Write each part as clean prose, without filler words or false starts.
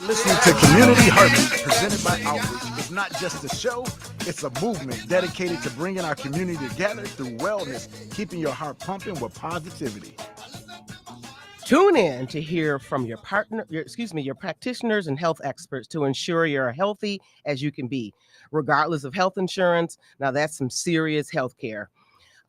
Listening to Community Heartbeat, presented by Outreach. It's not just a show, it's a movement dedicated to bringing our community together through wellness, keeping your heart pumping with positivity. Tune in to hear from your practitioners and health experts to ensure you're healthy as you can be, regardless of health insurance. Now, that's some serious health care.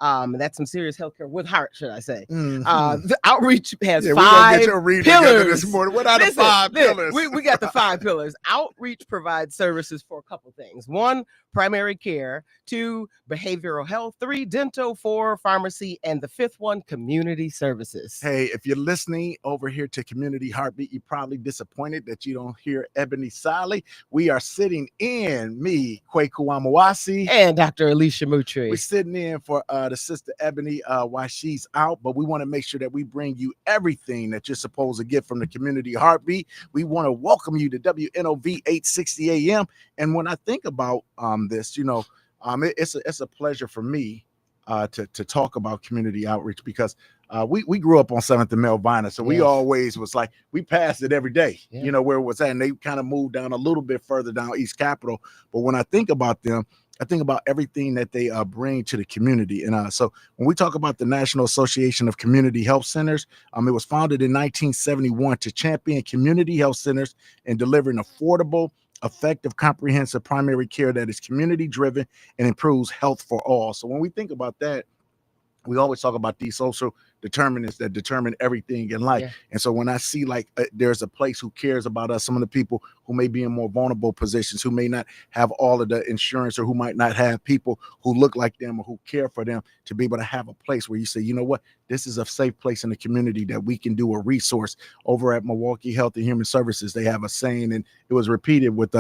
That's some serious healthcare with heart, should I say. The outreach has 5 pillars. This morning. What are the 5 pillars? We got the 5 pillars. Outreach provides services for a couple things. 1, primary care. 2, behavioral health. 3, dental. 4, pharmacy. And the 5th one, community services. Hey, if you're listening over here to Community Heartbeat, you're probably disappointed that you don't hear Ebony Sally. We are sitting in, me, Kweku, and Dr.Alisia Moutry. We're sitting in for the sister Ebony while she's out, but we want to make sure that we bring you everything that you're supposed to get from the Community Heartbeat. We want to welcome you to WNOV 860 AM. And when I think about this, it's a pleasure for me to talk about community outreach because we grew up on 7th and Melvina, so we always was like, we passed it every day, where it was at, and they kind of moved down a little bit further down East Capitol. But when I think about them, I think about everything that they bring to the community. And so when we talk about the National Association of Community Health Centers, it was founded in 1971 to champion community health centers and delivering affordable, effective, comprehensive primary care that is community driven and improves health for all. So when we think about that, we always talk about these social determinants that determine everything in life. Yeah. And so when I see there's a place who cares about us, some of the people who may be in more vulnerable positions, who may not have all of the insurance, or who might not have people who look like them or who care for them, to be able to have a place where you say, you know what, this is a safe place in the community that we can do a resource. Over at Milwaukee Health and Human Services, they have a saying, and it was repeated with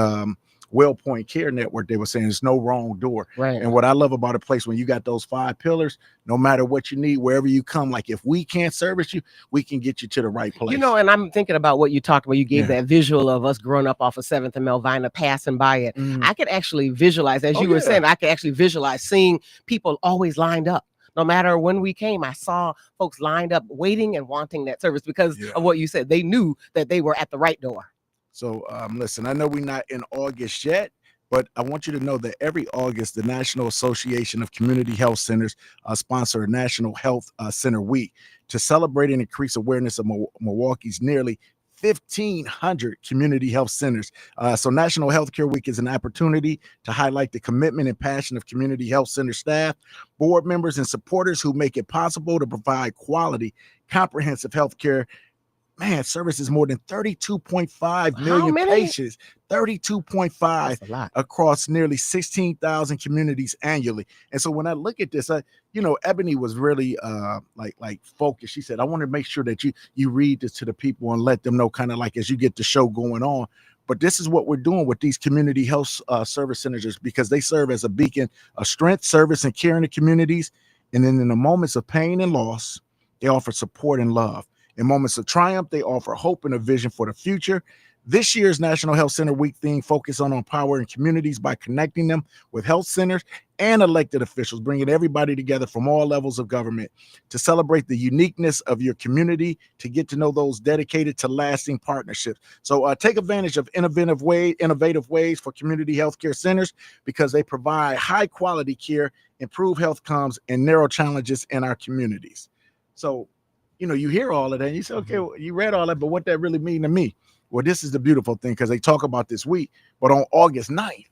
WellPoint Care Network. They were saying there's no wrong door. Right. And what I love about a place, when you got those 5 pillars, no matter what you need, wherever you come, like if we can't service you, we can get you to the right place. And I'm thinking about what you talked about. You gave that visual of us growing up off of 7th and Melvina, passing by it. I could actually visualize, as you were saying, I could actually visualize seeing people always lined up. No matter when we came, I saw folks lined up waiting and wanting that service because of what you said. They knew that they were at the right door. So listen, I know we're not in August yet, but I want you to know that every August, the National Association of Community Health Centers sponsor a National Health Center Week to celebrate and increase awareness of Milwaukee's nearly 1,500 community health centers. So National Healthcare Week is an opportunity to highlight the commitment and passion of community health center staff, board members, and supporters who make it possible to provide quality, comprehensive health care. Man, services more than 32.5 million patients, 32.5 across nearly 16,000 communities annually. And so when I look at this, Ebony was really like focused. She said, I want to make sure that you read this to the people and let them know, kind of like as you get the show going on. But this is what we're doing with these community health service centers, because they serve as a beacon of strength, service, and care in the communities. And then in the moments of pain and loss, they offer support and love. In moments of triumph, they offer hope and a vision for the future. This year's National Health Center Week theme focuses on empowering communities by connecting them with health centers and elected officials, bringing everybody together from all levels of government to celebrate the uniqueness of your community, to get to know those dedicated to lasting partnerships. So take advantage of innovative ways for community healthcare centers, because they provide high quality care, improve health outcomes, and narrow challenges in our communities. So you hear all of that and you say, okay, well, you read all that, but what that really mean to me? Well, this is the beautiful thing, because they talk about this week, but on August 9th,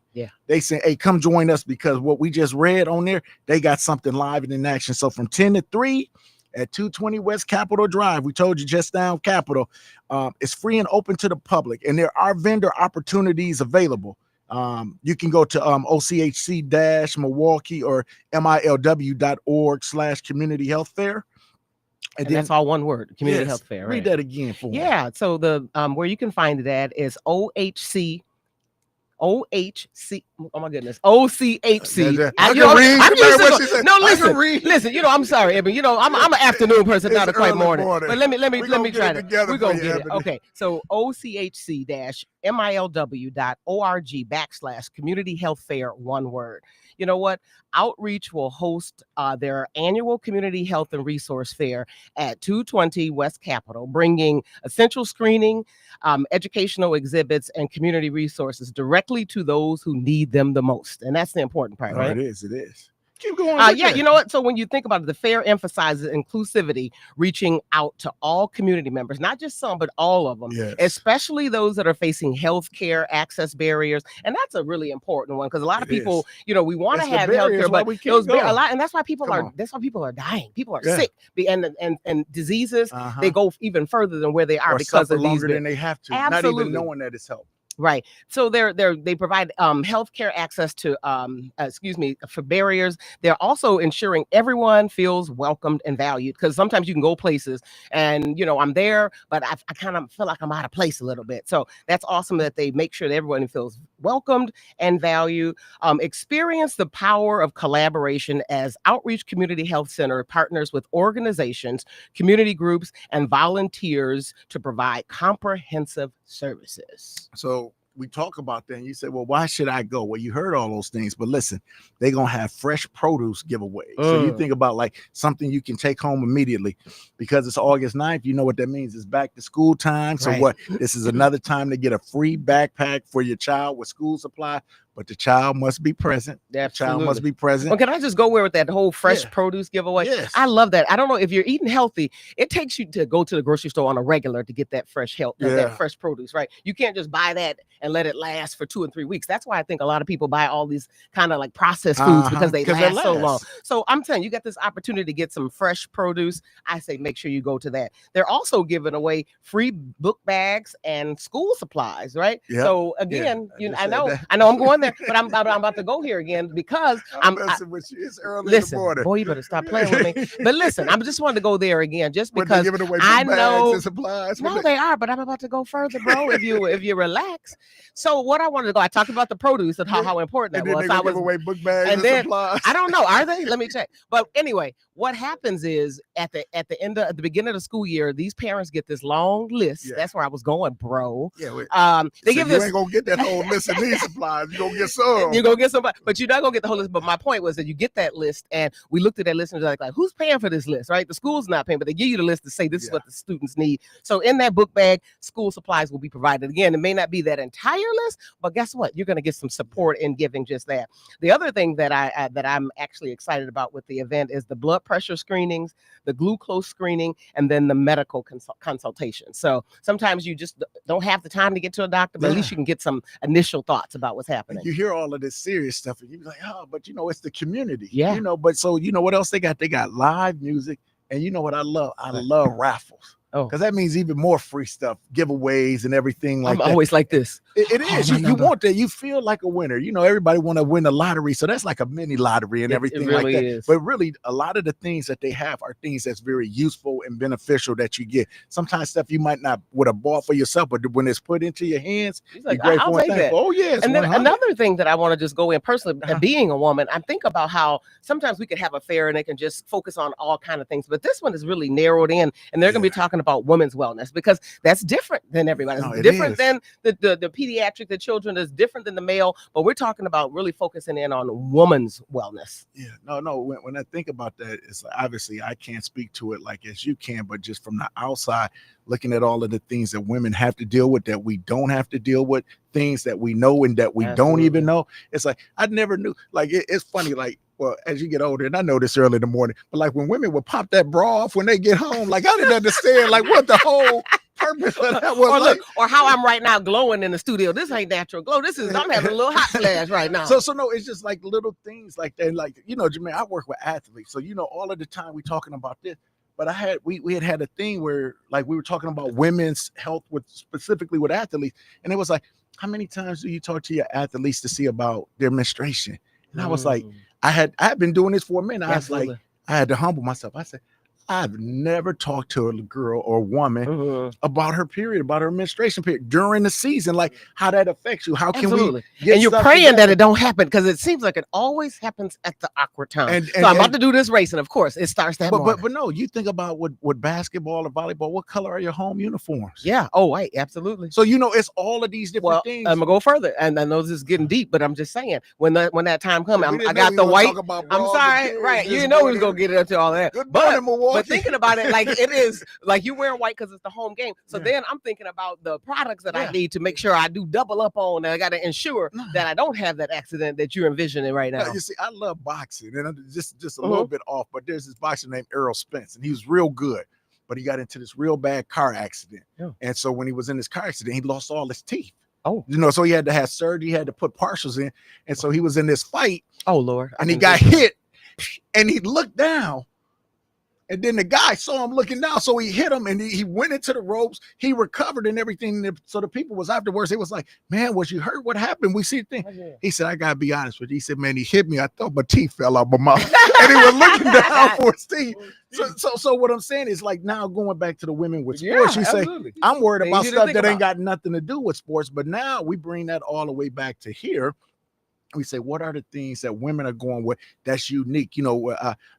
they say, hey, come join us, because what we just read on there, they got something live and in action. So from 10 to 3 at 220 West Capitol Drive, we told you just down Capitol, it's free and open to the public, and there are vendor opportunities available. You can go to OCHC-Milwaukee or milw.org/community health fair. And that's all one word, community health fair. Right? Read that again for me. Yeah. So the where you can find it at is OCHC. Oh my goodness. OCHC. Listen. I'm sorry, Ebony. I'm an afternoon person, not a quite morning. But let me try it. We're gonna get it. Okay. So OCHC milw.org/community health fair, one word. You know what? Outreach will host their annual community health and resource fair at 220 West Capitol, bringing essential screening, educational exhibits, and community resources directly to those who need them the most. And that's the important part, right? It is. Keep going. Yeah, you know what? So when you think about it, the fair emphasizes inclusivity, reaching out to all community members, not just some, but all of them, Yes. especially those that are facing healthcare access barriers. And that's a really important one because a lot of people, we want to have healthcare, but those a lot, and that's why people are dying. People are sick, and diseases they go even further than where they are because of longer than they have to, not even knowing that it's help. Right. So they provide healthcare access to for barriers. They're also ensuring everyone feels welcomed and valued, because sometimes you can go places and I'm there, but I kind of feel like I'm out of place a little bit. So that's awesome that they make sure that everyone feels welcomed and valued. Experience the power of collaboration as Outreach Community Health Center partners with organizations, community groups, and volunteers to provide comprehensive services. So we talk about that and you say, well, why should I go? Well, you heard all those things, but listen, they're going to have fresh produce giveaways. So you think about like something you can take home immediately, because it's August 9th. You know what that means? It's back to school time. So what? This is another time to get a free backpack for your child with school supply, but the child must be present. The child must be present. Well, can I just go with that whole fresh produce giveaway? Yes. I love that. I don't know if you're eating healthy, it takes you to go to the grocery store on a regular to get that fresh that fresh produce, right? You can't just buy that and let it last for 2 and 3 weeks. That's why I think a lot of people buy all these kind of like processed foods because they last so long. So I'm telling you, you got this opportunity to get some fresh produce. I say make sure you go to that. They're also giving away free book bags and school supplies, right? Yep. So again, I know I'm going there, but I'm about to go here again because I'm messing with you. It's early in the morning. Boy, you better stop playing with me. But listen, I just wanted to go there again just because I know supplies. No, they are, but I'm about to go further, bro. If you relax. So what I wanted to go, I talked about the produce and how important that was. I was give away book bags and then supplies. I don't know, are they? Let me check. But anyway, what happens is at the beginning of the school year, these parents get this long list. Yeah. That's where I was going, bro. Yeah. They give this. You ain't gonna get that whole list of these supplies. You're gonna get some. You're gonna get somebody, but you're not gonna get the whole list. But my point was that you get that list, and we looked at that list and was like, who's paying for this list, right? The school's not paying, but they give you the list to say this is what the students need. So in that book bag, school supplies will be provided. Again, it may not be that entire list, but guess what? You're gonna get some support in giving just that. The other thing that I'm actually excited about with the event is the blood pressure screenings, the glucose screening, and then the medical consultation. So sometimes you just don't have the time to get to a doctor, but at least you can get some initial thoughts about what's happening. You hear all of this serious stuff and you're like, oh, but it's the community. Yeah. But so what else they got? They got live music. And you know what I love? I love raffles. Oh, because that means even more free stuff, giveaways and everything like that. I'm always like this. It is. You want that. You feel like a winner. Everybody want to win the lottery. So that's like a mini lottery and everything really like that. Is. But really, a lot of the things that they have are things that's very useful and beneficial that you get. Sometimes stuff you might not would have bought for yourself, but when it's put into your hands, like, I'll take that. Oh, yeah. And then another thing that I want to just go in personally, being a woman, I think about how sometimes we could have a fair and they can just focus on all kind of things. But this one is really narrowed in, and they're going to be talking about women's wellness, because that's different than everybody. It's different than the pediatric, the children is different than the male, but we're talking about really focusing in on women's wellness. Yeah, no. When I think about that, it's like, obviously I can't speak to it like as you can, but just from the outside, looking at all of the things that women have to deal with that we don't have to deal with, things that we know and that we don't even know. It's like, I never knew. Like, it's funny, like, well, as you get older, and I know this early in the morning, but like when women would pop that bra off when they get home, like I didn't understand like what the whole purpose of that was. Or like, look, or how I'm right now glowing in the studio. This ain't natural glow. I'm having a little hot flash right now. So no, it's just like little things like that. Like, Jermaine, I work with athletes. So, all of the time we talking about this. But we had a thing where like we were talking about women's health specifically with athletes. And it was like, how many times do you talk to your athletes to see about their menstruation? And I was like, I had been doing this for a minute. I was like, I had to humble myself. I said, I've never talked to a girl or woman Mhm. about her period, about her menstruation period during the season, like how that affects you. How can Absolutely. we get And you're stuff praying that together? it don't happen because it seems like it always happens at the awkward time. And So I'm about to do this race, and of course, it starts that morning. but no, you think about with basketball or volleyball, what color are your home uniforms? Yeah. Oh, wait, absolutely. So it's all of these different things. I'm gonna go further, and I know this is getting deep, but I'm just saying when that time comes, We didn't I know got we the gonna white. talk about I'm bras and sorry, periods right? You this didn't know we was morning. gonna get into all that. Good But morning, Milwaukee. but thinking about it, like it is like you wearing white because it's the home game. So Yeah. then I'm thinking about the products that Yeah. I need to make sure I do double up on, and I got to ensure No. that I don't have that accident that you're envisioning right now. You see, I love boxing, and I'm just a Mhm. little bit off. But there's this boxer named Errol Spence, and he was real good, but he got into this real bad car accident. Yeah. And so when he was in this car accident, he lost all his teeth. Oh. So he had to have surgery, he had to put partials in, and so he was in this fight, Oh Lord. and he got hit, and he looked down. And then the guy saw him looking down, so he hit him, and he went into the ropes. He recovered and everything. So the people was afterwards. It was like, man, was you hurt? What happened? We see the thing. He said, I gotta be honest with you. He said, man, he hit me. I thought my teeth fell out my mouth, and he was looking down for his teeth. So what I'm saying is like now going back to the women with sports, you say I'm worried about stuff that ain't got nothing to do with sports, but now we bring that all the way back to here. We say, what are the things that women are going with that's unique?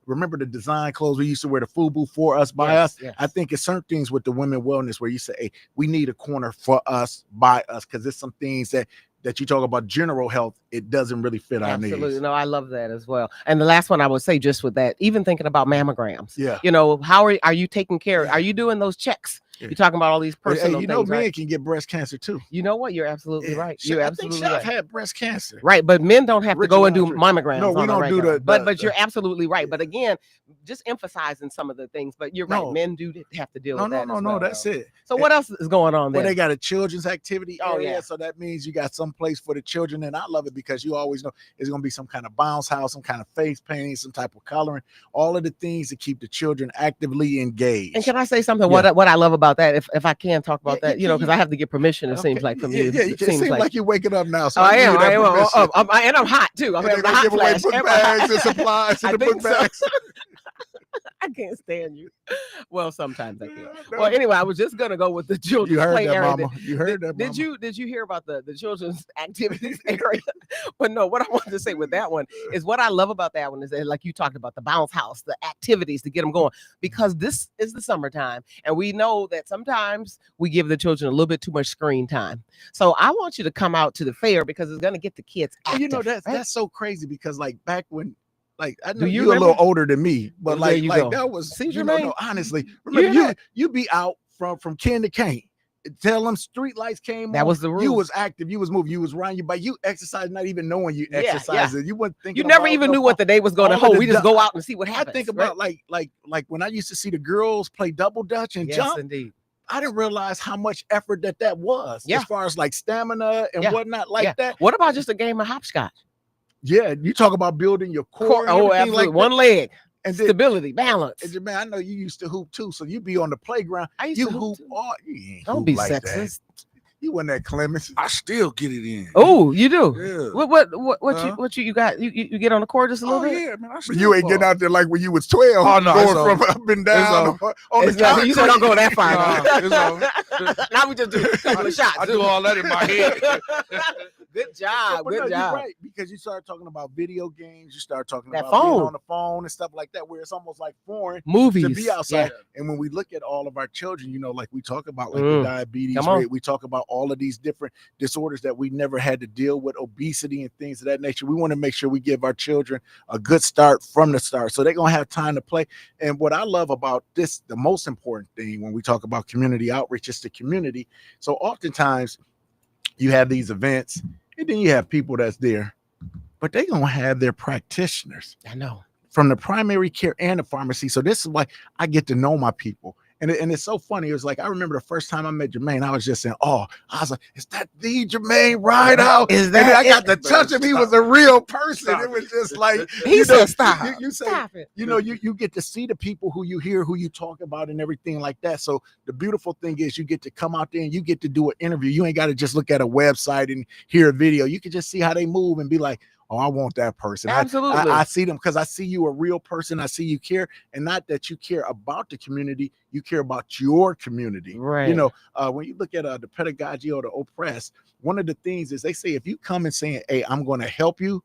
Remember the design clothes we used to wear, the FUBU, for us, by us. Yes. I think it's certain things with the women wellness where you say, hey, we need a corner for us, by us, because there's some things that you talk about general health, it doesn't really fit our needs. Absolutely. No, I love that as well. And the last one I would say, just with that, even thinking about mammograms. Yeah. How are you taking care? Are you doing those checks? Yeah. You're talking about all these personal Hey, things, men right? can get breast cancer too. You know what? You're absolutely right. You're absolutely right. right. Had breast cancer. Right, but men don't have to go and do mammograms. No, we on a don't do regular. the. But you're absolutely right. But again, just emphasizing some of the things. But you're right. No. Men do have to deal with that. No. That's it. So what else is going on there? Well, they got a children's activity area, Oh, yeah. so that means you got some place for the children, and I love it because you always know it's going to be some kind of bounce house, some kind of face painting, some type of coloring, all of the things to keep the children actively engaged. And can I say something? Yeah. What I love about that, if I can talk about that, because I have to get permission. It Okay. seems like from you. Yeah, It seems like you're waking up now. So I am. permission. And I'm hot too. I'm having a hot give away flash. book bags and supplies I in the think book so. bags. I can't stand you. Well, sometimes I can. No. Well, anyway, I was just gonna go with the children's You heard play that, area. mama. You heard that, Did mama. you hear about the children's activities area? But no, what I wanted to say with that one is what I love about that one is that, like you talked about, the bounce house, the activities to get them going, because this is the summertime, and we know that sometimes we give the children a little bit too much screen time. So I want you to come out to the fair because it's gonna get the kids active. That's so crazy because like back when. Like I know you you're a little remember? older than me, but There you go. that was See, no, honestly. Remember you be out from Ken to Kane. Tell them street lights came That on. was the rule. You was active, you was moving, you was riding your bike, you exercise not even knowing you exercising. You wasn't thinking. You never about even no knew what the day was going to all of hold. the We just go out and see what I happens. think about like when I used to see the girls play double dutch and yes, jump. indeed. I didn't realize how much effort that was Yeah. as far as like stamina and Yeah. whatnot like that. What about just a game of hopscotch? Yeah, you talk about building your core. And everything absolutely. like One that. leg, And then, stability, balance. and man, I know you used to hoop too, so you be on the playground. I used You to hoop too. all. You ain't Don't hoop be like that. sexist. You wasn't that Clemens. I still get it in. Oh, you do. Yeah. What you got? You get on the court just a little Oh bit. yeah, man. I But still you ain't ball. getting out there like when you was 12. Oh, no, it's going from over. up and down on the It's not- you said don't go that far. Nah, it's over. Now we just do a couple of shots. I do all that in my head. Good job. But Good no, job. you're right, because you start talking about video games, you start talking That about being phone. on the phone and stuff like that, where it's almost like foreign Movies. to be outside. Yeah. And when we look at all of our children, like we talk about like Mm. the diabetes Come on. rate, we talk about all of these different disorders that we never had to deal with, obesity and things of that nature. We want to make sure we give our children a good start from the start, so they're gonna have time to play. And what I love about this, the most important thing when we talk about community outreach, is the community. So oftentimes you have these events, and then you have people that's there, but they're gonna have their practitioners I know. from the primary care and the pharmacy. So this is why I get to know my people. And it's so funny. It was like, I remember the first time I met Jermaine, I was just saying, oh, I was like, is that the Jermaine Rideout? Is And then that I got to it? touch him. He Stop. was a real person. Stop It was just like, He you said, know, "Stop. You say, Stop it." you get to see the people who you hear, who you talk about and everything like that. So the beautiful thing is you get to come out there and you get to do an interview. You ain't got to just look at a website and hear a video. You can just see how they move and be like, oh, I want that person. Absolutely. I see them because I see you a real person. I see you care, and not that you care about the community, you care about your community. Right. You know, when you look at the pedagogy or the oppressed, one of the things is they say if you come and saying, hey, I'm going to help you,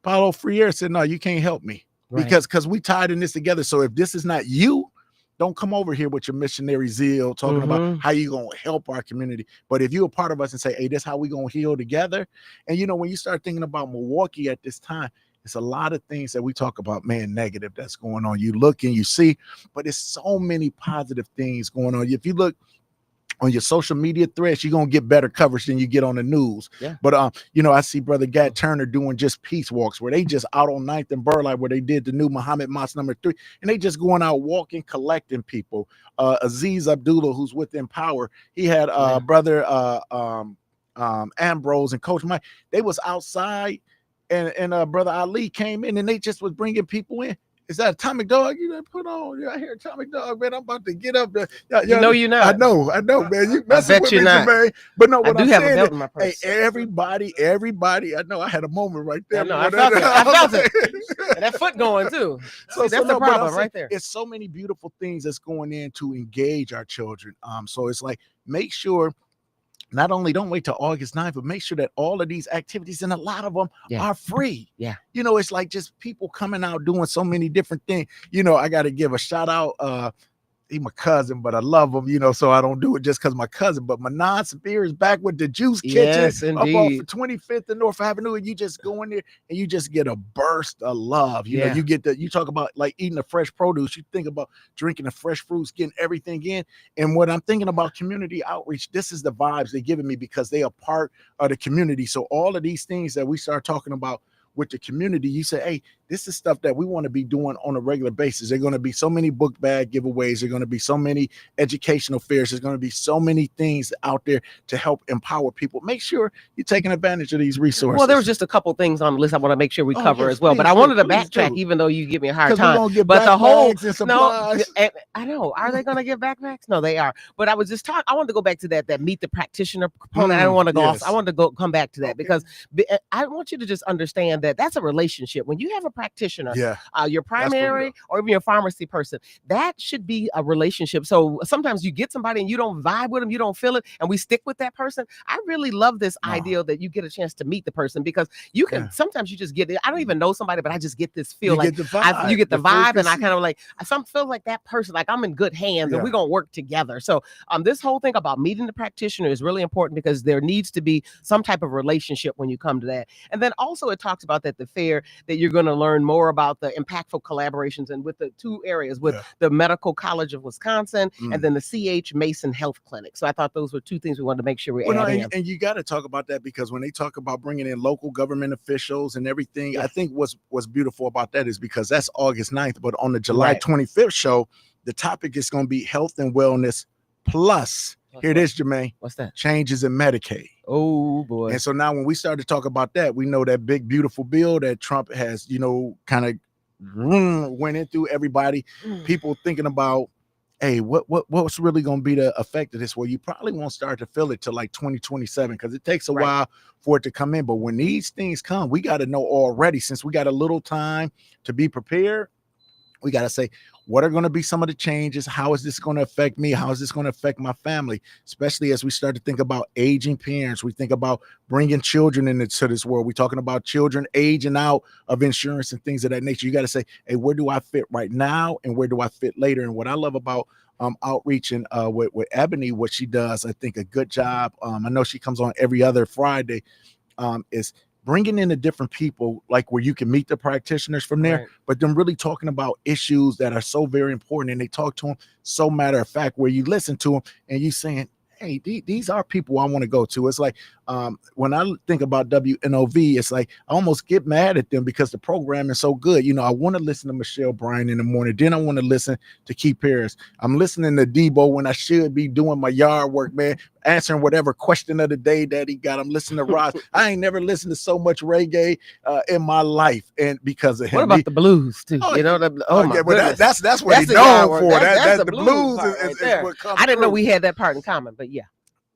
Paulo Freire said, no, you can't help me. Right. Because we tied in this together. So if this is not you, don't come over here with your missionary zeal talking about how you gonna help our community. But if you're a part of us and say, hey, this is how we gonna heal together. And you know, when you start thinking about Milwaukee at this time, it's a lot of things that we talk about, man, negative that's going on. You look and you see, but it's so many positive things going on. If you look on your social media threads, you're gonna get better coverage than you get on the news. Yeah. But you know, I see Brother Gat Turner doing just peace walks where they just out on 9th and Burleigh where they did the new Muhammad Mosque #3, and they just going out walking, collecting people. Aziz Abdullah, who's with Empower, he had Brother Ambrose and Coach Mike. They was outside, and Brother Ali came in, and they just was bringing people in. Is that Atomic Dog? You done put on? I hear Atomic Dog, man. I'm about to get up there. You know you're not. I know, man. You I bet with you're me, not. Jermaine. But no, what I do I'm have a saying belt is, in my hey, purse. everybody. I know I had a moment right there. No, I felt it. I felt it. And that foot going too. So that's the problem right there. It's so many beautiful things that's going in to engage our children. So it's like, make sure not only don't wait till August 9th, but make sure that all of these activities, and a lot of them are free. Yeah. You know, it's like just people coming out doing so many different things. You know, I got to give a shout out. He's my cousin, but I love him, you know, so I don't do it just because my cousin. But Manon Sabir is back with the Juice Kitchen Yes, up off indeed. of 25th and North Avenue, and you just go in there and you just get a burst of love. You know, you get you talk about like eating the fresh produce, you think about drinking the fresh fruits, getting everything in. And what I'm thinking about community outreach, this is the vibes they're giving me because they are part of the community. So all of these things that we start talking about with the community, you say, hey, this is stuff that we want to be doing on a regular basis. There are going to be so many book bag giveaways. There are going to be so many educational fairs. There's going to be so many things out there to help empower people. Make sure you're taking advantage of these resources. Well, there was just a couple things on the list I want to make sure we cover as well. But I wanted to backtrack, even though you give me a hard time. But the whole and I know, are they going to get backpacks? No, they are. But I was just talking. I wanted to go back to that meet the practitioner component. I don't want to go off. I wanted to come back to that because I want you to just understand that that's a relationship. When you have a practitioner, your primary or even your pharmacy person, that should be a relationship. So sometimes you get somebody and you don't vibe with them, you don't feel it, and we stick with that person. I really love this idea that you get a chance to meet the person because you can sometimes you just get it. I don't even know somebody, but I just get this feel like you get the vibe, and I kind of like I feel like that person, like I'm in good hands and we're gonna work together. So this whole thing about meeting the practitioner is really important because there needs to be some type of relationship when you come to that. And then also it talks about that the fair that you're going to learn more about the impactful collaborations and with the two areas with the Medical College of Wisconsin and then the CH Mason Health Clinic. So I thought those were two things we wanted to make sure we added in. And you got to talk about that because when they talk about bringing in local government officials and everything, I think what's beautiful about that is because that's August 9th, but on the July 25th show, the topic is going to be health and wellness plus. Here it is, Jermaine. What's that? Changes in Medicaid. Oh boy. And so now when we start to talk about that, we know that big, beautiful bill that Trump has, you know, kind of went into everybody, people thinking about, hey, what's really going to be the effect of this? Well, you probably won't start to feel it till like 2027 because it takes a while for it to come in. But when these things come, we got to know already, since we got a little time to be prepared. We got to say, what are going to be some of the changes? How is this going to affect me? How is this going to affect my family? Especially as we start to think about aging parents. We think about bringing children into this world. We're talking about children aging out of insurance and things of that nature. You got to say, hey, where do I fit right now? And where do I fit later? And what I love about outreach and with Ebony, what she does, I think a good job. I know she comes on every other Friday, is bringing in the different people, like where you can meet the practitioners from there, but then really talking about issues that are so very important. And they talk to them so matter of fact, where you listen to them and you saying, hey, these are people I want to go to. It's like when I think about WNOV, it's like I almost get mad at them because the program is so good. You know, I want to listen to Michelle Bryan in the morning. Then I want to listen to Keith Paris. I'm listening to Debo when I should be doing my yard work, man, answering whatever question of the day that he got. I'm listening to Ross. I ain't never listened to so much reggae in my life, and because of him. What about the blues too? You know, that's what he's known for. That's the blues is what comes. I didn't know we had that part in common, but yeah.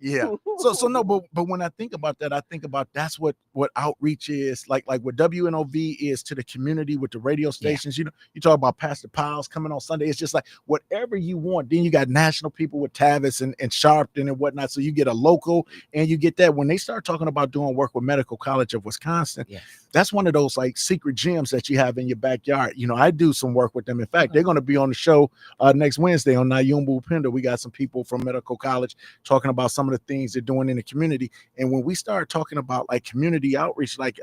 Yeah. So no, but when I think about that, I think about that's what outreach is, like what WNOV is to the community with the radio stations. You know, you talk about Pastor Piles coming on Sunday. It's just like whatever you want. Then you got national people with Tavis and Sharpton and whatnot. So you get a local and you get that when they start talking about doing work with Medical College of Wisconsin. Yes. That's one of those like secret gems that you have in your backyard. You know, I do some work with them. In fact, they're going to be on the show next Wednesday on Nayumbu Penda. We got some people from Medical College talking about some of the things they're doing in the community. And when we start talking about like community outreach, like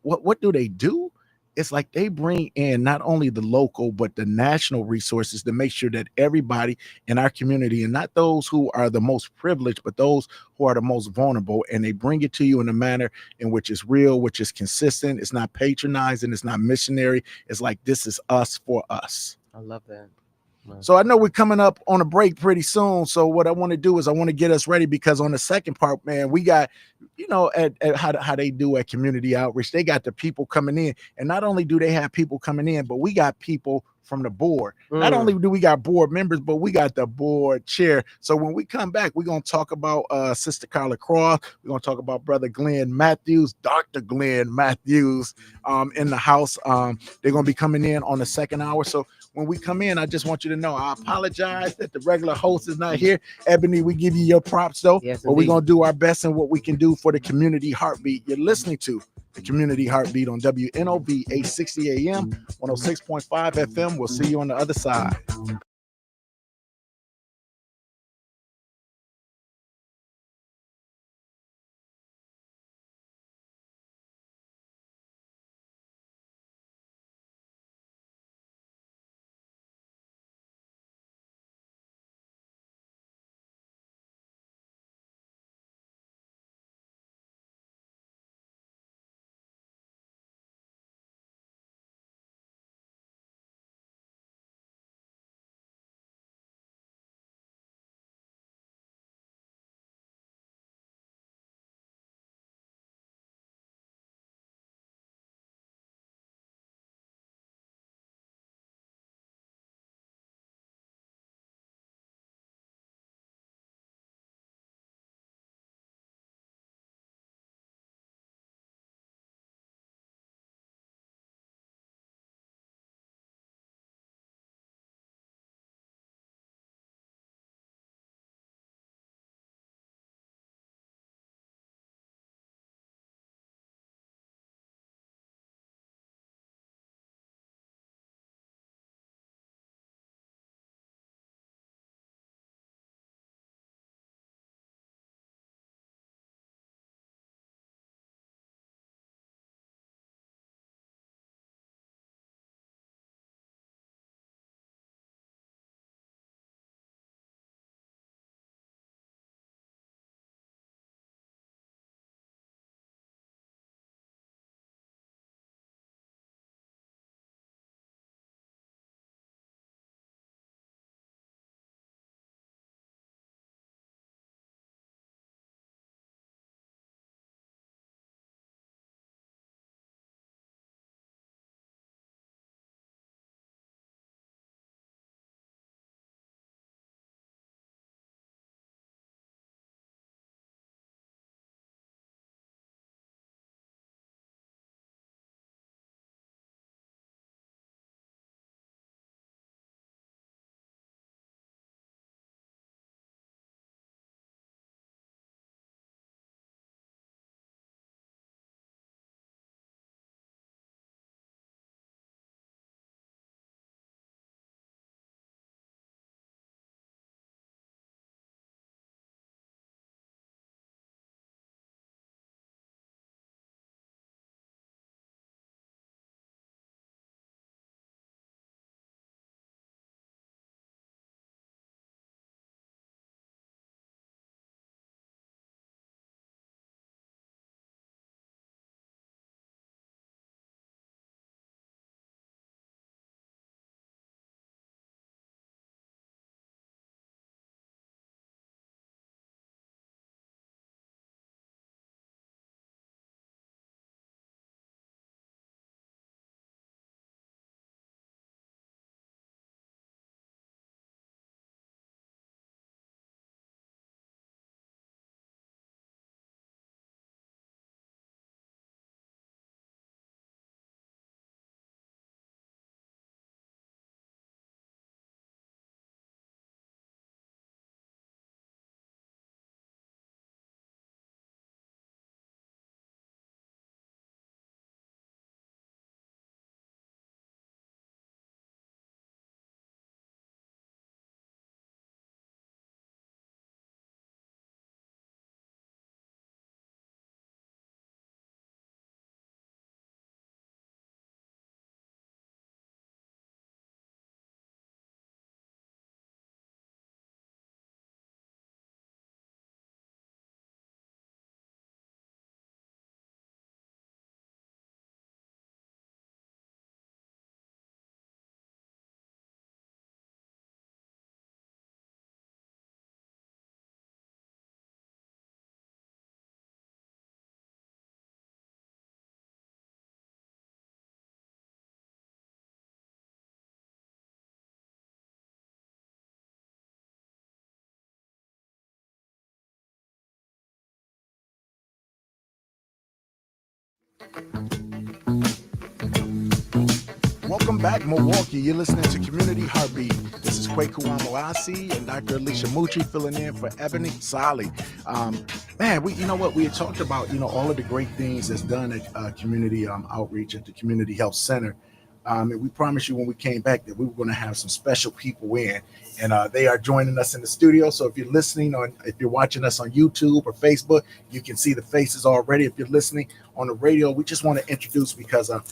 what do they do? It's like they bring in not only the local but the national resources to make sure that everybody in our community, and not those who are the most privileged, but those who are the most vulnerable, and they bring it to you in a manner in which is real, which is consistent. It's not patronizing, it's not missionary. It's like, this is us for us. I love that. So I know we're coming up on a break pretty soon. So what I want to do is I want to get us ready, because on the second part, man, we got, you know, at how they do at community outreach, they got the people coming in. And not only do they have people coming in, but we got people from the board. Not only do we got board members, but we got the board chair. So when we come back, we're going to talk about Sister Carla Cross. We're going to talk about Brother Glenn Mathews, Dr. Glenn Mathews in the house. They're going to be coming in on the second hour. So when we come in, I just want you to know, I apologize that the regular host is not here. Ebony, we give you your props though. Yes, but we're indeed. going to do our best in what we can do for the community heartbeat. You're listening to the Community Heartbeat on WNOV 860 AM, 106.5 FM. We'll see you on the other side. Welcome back, Milwaukee. You're listening to Community Heartbeat. This is Kweku and Dr. Alisia Moutry filling in for Ebony Solly. Man, you know what? We had talked about, all of the great things that's done at community outreach at the Community Health Center. And we promised you when we came back that we were going to have some special people in, and they are joining us in the studio. So if you're listening, or if you're watching us on YouTube or Facebook, you can see the faces already. If you're listening on the radio, we just want to introduce, because I'm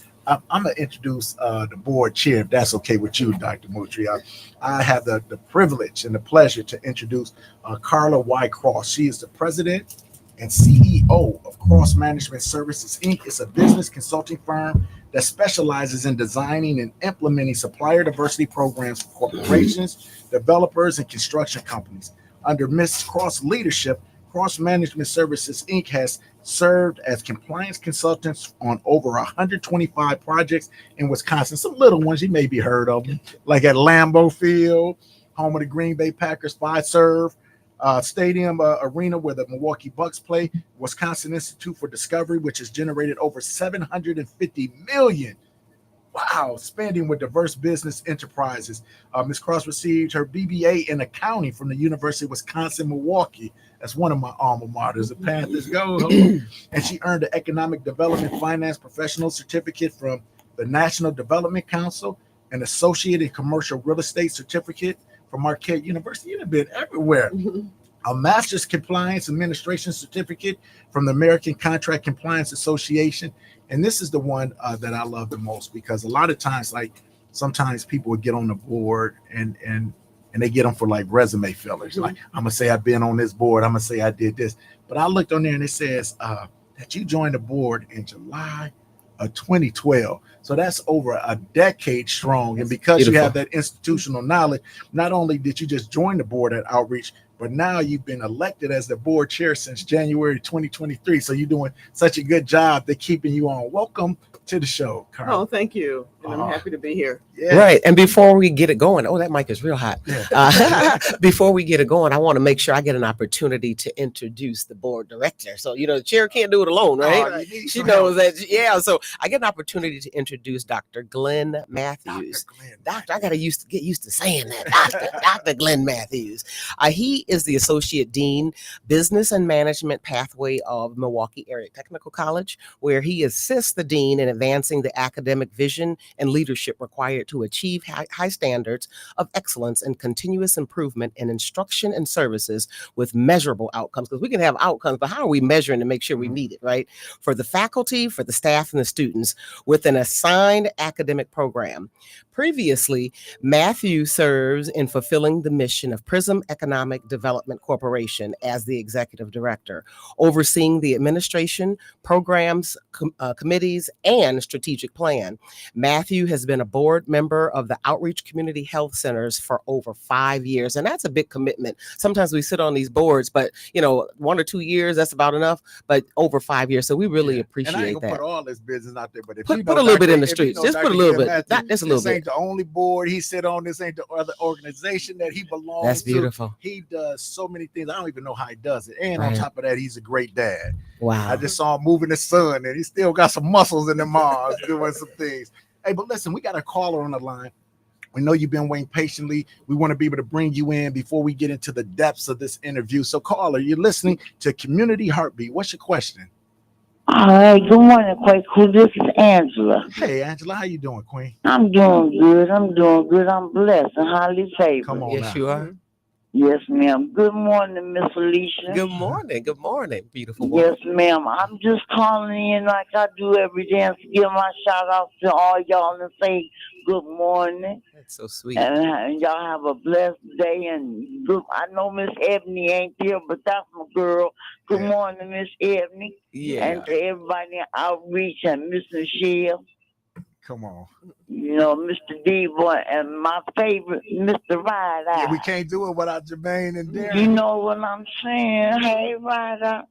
going to introduce the board chair, if that's okay with you, Dr. Moutry. I have the privilege and the pleasure to introduce Carla Y. Cross. She is the president and CEO of Cross Management Services, Inc. It's a business consulting firm that specializes in designing and implementing supplier diversity programs for corporations, developers, and construction companies. Under Ms. Cross' leadership, Cross Management Services, Inc. has served as compliance consultants on over 125 projects in Wisconsin. Some little ones you may be heard of, like at Lambeau Field, home of the Green Bay Packers, Fiserv Stadium Arena where the Milwaukee Bucks play, Wisconsin Institute for Discovery, which has generated over $750 million. Wow, spending with diverse business enterprises. Ms. Cross received her BBA in accounting from the University of Wisconsin-Milwaukee. That's one of my alma maters. The Panthers go. And she earned an Economic Development Finance Professional Certificate from the National Development Council, an Associated Commercial Real Estate Certificate from Marquette University. You've been everywhere. A Master's Compliance Administration Certificate from the American Contract Compliance Association. And this is the one that I love the most, because a lot of times, like sometimes people would get on the board and they get them for like resume fillers. Like, I'm gonna say I've been on this board, I'm gonna say I did this. But I looked on there and it says that you joined the board in July of 2012. So that's over a decade strong. And because you have that institutional knowledge, not only did you just join the board at Outreach, but now you've been elected as the board chair since January 2023. So you're doing such a good job. They're keeping you on. Welcome to the show, Carla. Oh, thank you. And I'm happy to be here. Yes. Right. And before we get it going, that mic is real hot. Yeah. Before we get it going, I want to make sure I get an opportunity to introduce the board director. So, the chair can't do it alone, right? She knows that. Yeah. So I get an opportunity to introduce Dr. Glenn Mathews. Doctor, I got to get used to saying that. Dr. Glenn Mathews. He is the Associate Dean, Business and Management Pathway of Milwaukee Area Technical College, where he assists the dean in advancing the academic vision and leadership required to achieve high standards of excellence and continuous improvement in instruction and services with measurable outcomes. Because we can have outcomes, but how are we measuring to make sure we meet it, right? For the faculty, for the staff, and the students with an assigned academic program. Previously, Mathews serves in fulfilling the mission of Prism Economic Development Corporation as the executive director, overseeing the administration, programs, committees, and strategic plan. Mathews has been a board member of the Outreach Community Health Centers for over 5 years, and that's a big commitment. Sometimes we sit on these boards, but 1 or 2 years, that's about enough, but over 5 years. So we really appreciate that. And I ain't gonna put all this business out there, but if put a little bit in the streets, just put a little bit. Just a little bit. The only board he sit on, this ain't the other organization that he belongs to. That's beautiful. He does so many things. I don't even know how he does it. And on top of that, he's a great dad. Wow. I just saw him moving his son, and he still got some muscles in the arms doing some things. Hey, but listen, we got a caller on the line. We know you've been waiting patiently. We want to be able to bring you in before we get into the depths of this interview. So, caller, you're listening to Community Heartbeat. What's your question? All right, good morning, Kweku. This is Angela. Hey, Angela, how you doing, Queen? I'm doing good. I'm blessed and highly favored. Come on, yes, you are. Yes, ma'am. Good morning, Miss Alicia. Good morning, beautiful woman. Yes, ma'am. I'm just calling in like I do every day and to give my shout out to all y'all and say good morning. That's so sweet. And y'all have a blessed day. And good, I know Miss Ebony ain't there, but that's my girl. Good morning, Miss Ebony. Yeah. And to everybody in Outreach and Miss Michelle. Come on. Mr. D-Boy and my favorite, Mr. Ride Out. Yeah, we can't do it without Jermaine and Darren. You know what I'm saying? Hey, Ride Out.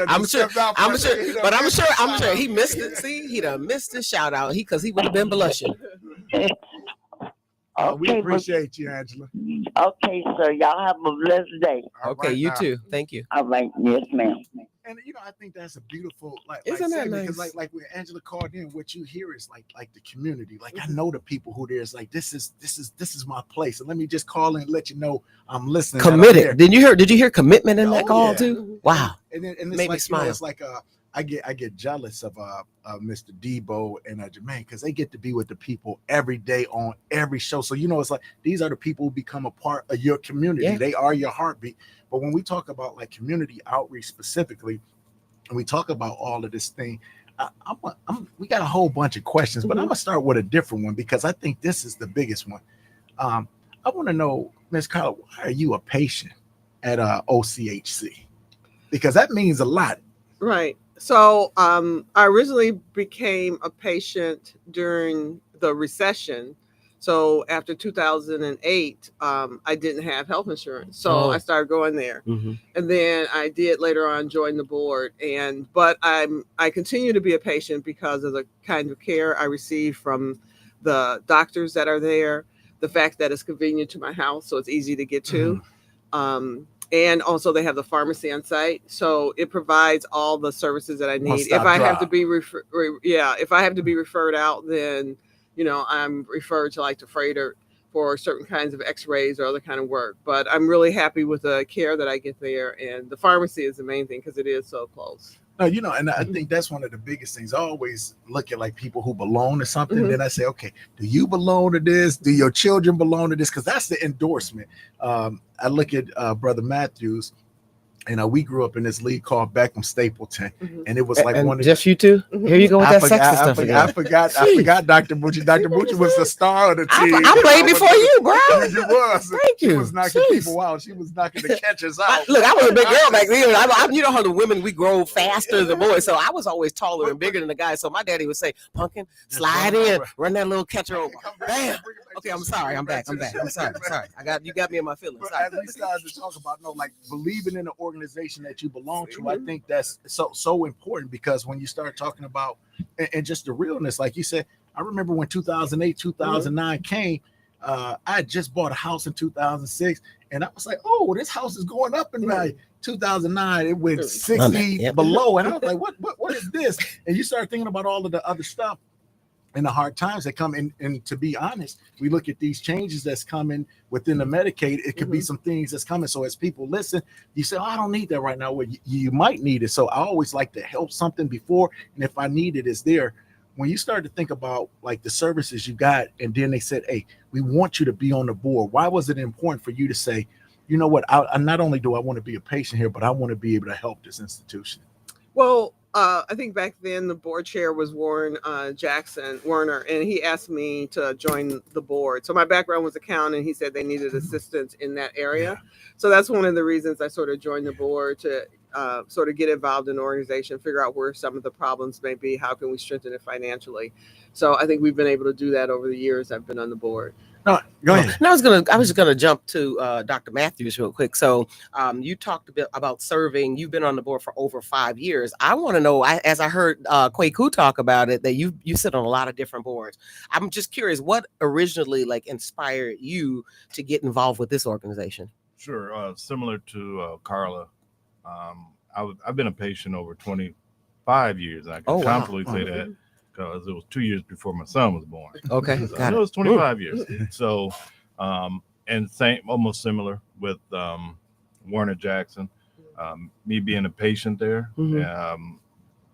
I'm sure, he missed it. See, he done missed his shout out. Because he would have been blushing. We appreciate you, Angela. Okay, sir. Y'all have a blessed day. Okay, you too. Thank you. All right. Yes, ma'am. And I think that's a beautiful Isn't that segment, because nice? like when Angela called in, what you hear is like the community. Like I know the people who there's like this is my place, and let me just call in and let you know I'm listening. Committed. Did you hear commitment in that call too? Wow. And it's Made me like smile. it's like I get jealous of Mr. Debo and Jermaine, because they get to be with the people every day on every show. So it's like these are the people who become a part of your community. Yeah. They are your heartbeat. But when we talk about like community outreach specifically, and we talk about all of this thing, we got a whole bunch of questions, but I'm gonna start with a different one, because I think this is the biggest one. I want to know, Ms. Carla, why are you a patient at OCHC? Because that means a lot. Right. So I originally became a patient during the recession. So after 2008, I didn't have health insurance. So I started going there. And then I did later on join the board. But I continue to be a patient because of the kind of care I receive from the doctors that are there, the fact that it's convenient to my house, so it's easy to get to. And also they have the pharmacy on site, so it provides all the services that I need. If I have to be if I have to be referred out, then I'm referred to like the Freighter for certain kinds of x-rays or other kind of work. But I'm really happy with the care that I get there, and the pharmacy is the main thing because it is so close. No, and I think that's one of the biggest things. I always look at like people who belong to something. Then I say, okay, do you belong to this? Do your children belong to this? Because that's the endorsement. I look at Brother Mathews, and we grew up in this league called Beckham Stapleton, and it was like one of just you two. Here you go with that sexy stuff again. I forgot Dr. Bucci. Dr. Bucci was the star of the team. I played before you, bro. You was. Thank you. She was knocking people out. She was knocking the catchers out. Look, I was a big girl back then. You know how the women, we grow faster than boys, so I was always taller and bigger than the guys. So my daddy would say, "Pumpkin, slide in, run that little catcher over." Bam. Okay, I'm sorry. I'm back. I'm sorry. You got me in my feelings. But as we started to talk about, like believing in the organization that you belong to, I think that's so important, because when you start talking about and just the realness, like you said, I remember when 2008, 2009 came. I had just bought a house in 2006, and I was like, "Oh, this house is going up in value." 2009, it went 60 below, and I was like, "What is this?" And you start thinking about all of the other stuff and the hard times that come in. And to be honest, we look at these changes that's coming within the Medicaid. It could be some things that's coming. So as people listen, you say, "Oh, I don't need that right now." Well, you might need it. So I always like to help something before, and if I need it, it's there. When you start to think about like the services you got, and then they said, "Hey, we want you to be on the board." Why was it important for you to say, "You know what? I not only do I want to be a patient here, but I want to be able to help this institution"? Well, I think back then the board chair was Warner, and he asked me to join the board. So my background was accounting. He said they needed assistance in that area. So that's one of the reasons I sort of joined the board, to sort of get involved in the organization, figure out where some of the problems may be, how can we strengthen it financially. So I think we've been able to do that over the years I've been on the board. No, go ahead. I was gonna jump to Dr. Mathews real quick. So you talked a bit about serving. You've been on the board for over 5 years. I want to know, as I heard Kweku talk about it, that you sit on a lot of different boards. I'm just curious, what originally inspired you to get involved with this organization? Sure. Similar to Carla, I've been a patient over 25 years. I can confidently say that, because it was 2 years before my son was born. Okay, so it was 25 years. So, and almost similar with Warner Jackson. Me being a patient there.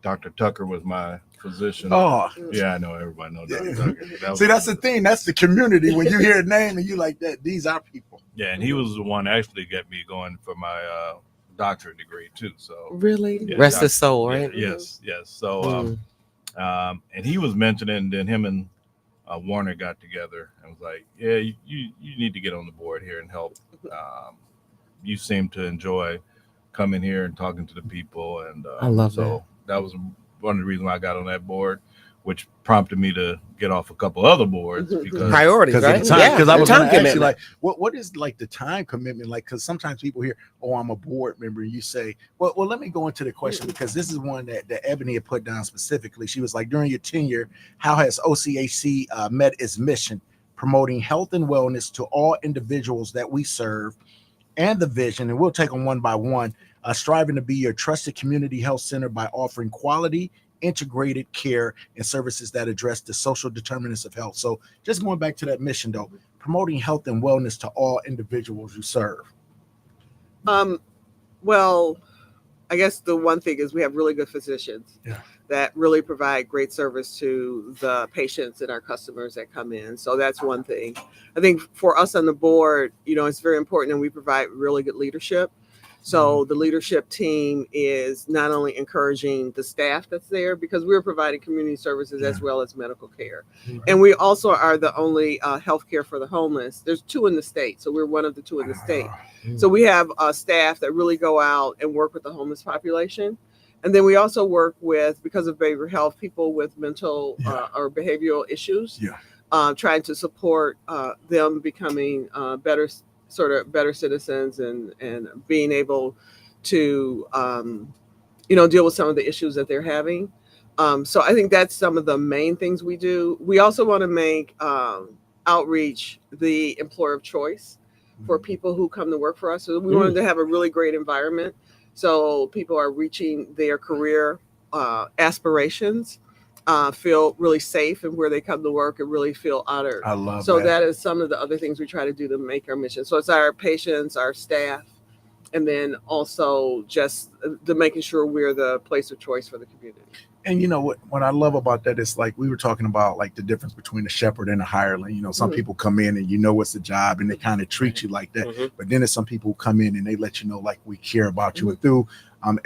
Dr. Tucker was my physician. Oh, yeah, I know, everybody knows Dr. Tucker. See, that's the thing. That's the community. When you hear a name and you like that, these are people. Yeah, and he was the one that actually got me going for my doctorate degree too. So really, rest his soul, right? Yes. So, and he was mentioning, then him and Warner got together and was like, "Yeah, you need to get on the board here and help. You seem to enjoy coming here and talking to the people." And I love that was one of the reasons why I got on that board, which prompted me to get off a couple other boards because priorities, right? Because I was going to ask you, like, what is like the time commitment like? Because sometimes people hear, "Oh, I'm a board member," and you say, "Well, let me go into the question," because this is one that Ebony had put down specifically. She was like, "During your tenure, how has OCHC met its mission, promoting health and wellness to all individuals that we serve, and the vision, and we'll take them one by one. Striving to be your trusted community health center by offering quality, integrated care and services that address the social determinants of health. So just going back to that mission, though, promoting health and wellness to all individuals you serve. Well, I guess the one thing is we have really good physicians that really provide great service to the patients and our customers that come in. So that's one thing. I think for us on the board, it's very important, and we provide really good leadership. So the leadership team is not only encouraging the staff that's there, because we're providing community services as well as medical care. And we also are the only healthcare for the homeless. There's 2 in the state. So we're one of the 2 in the state. So we have staff that really go out and work with the homeless population. And then we also work with, because of behavioral health, people with mental or behavioral issues, trying to support them becoming better citizens and being able to, deal with some of the issues that they're having. So I think that's some of the main things we do. We also want to make outreach the employer of choice for people who come to work for us. So we wanted to have a really great environment, so people are reaching their career aspirations, feel really safe in where they come to work and really feel honored. I love so that. that is some of the other things we try to do to make our mission. So it's our patients, our staff, and then also just the making sure we're the place of choice for the community. And what I love about that is, like we were talking about, like the difference between a shepherd and a hireling. Some people come in and it's a job and they kind of treat you like that. But then there's some people who come in and they let you know, like, we care about you. And through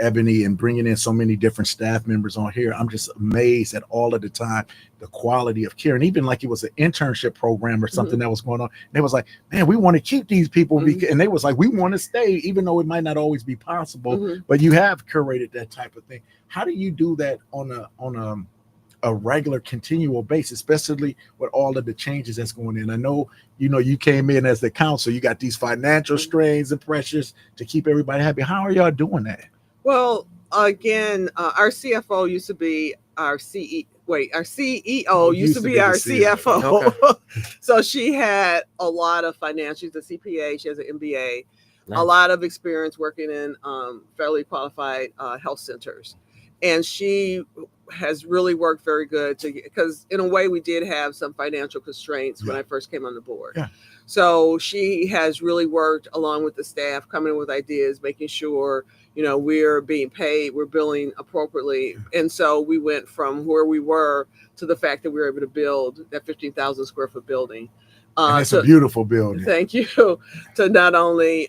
Ebony and bringing in so many different staff members on here, I'm just amazed at all of the time, the quality of care. And even like it was an internship program or something that was going on. They was like, man, we want to keep these people. And they was like, we want to stay, even though it might not always be possible. But you have curated that type of thing. How do you do that on a regular, continual basis, especially with all of the changes that's going in? I know, you came in as the council, you got these financial strains and pressures to keep everybody happy. How are y'all doing that? Well, again, our CFO used to be our CEO. Our CEO used to be our CFO. Okay. So she had a lot of financial. She's a CPA. She has an MBA. Nice. A lot of experience working in fairly qualified health centers. And she has really worked very good because in a way we did have some financial constraints when I first came on the board. Yeah. So she has really worked along with the staff, coming in with ideas, making sure, we're being paid, we're billing appropriately. And so we went from where we were to the fact that we were able to build that 15,000 square foot building. And it's a beautiful building. Thank you. To not only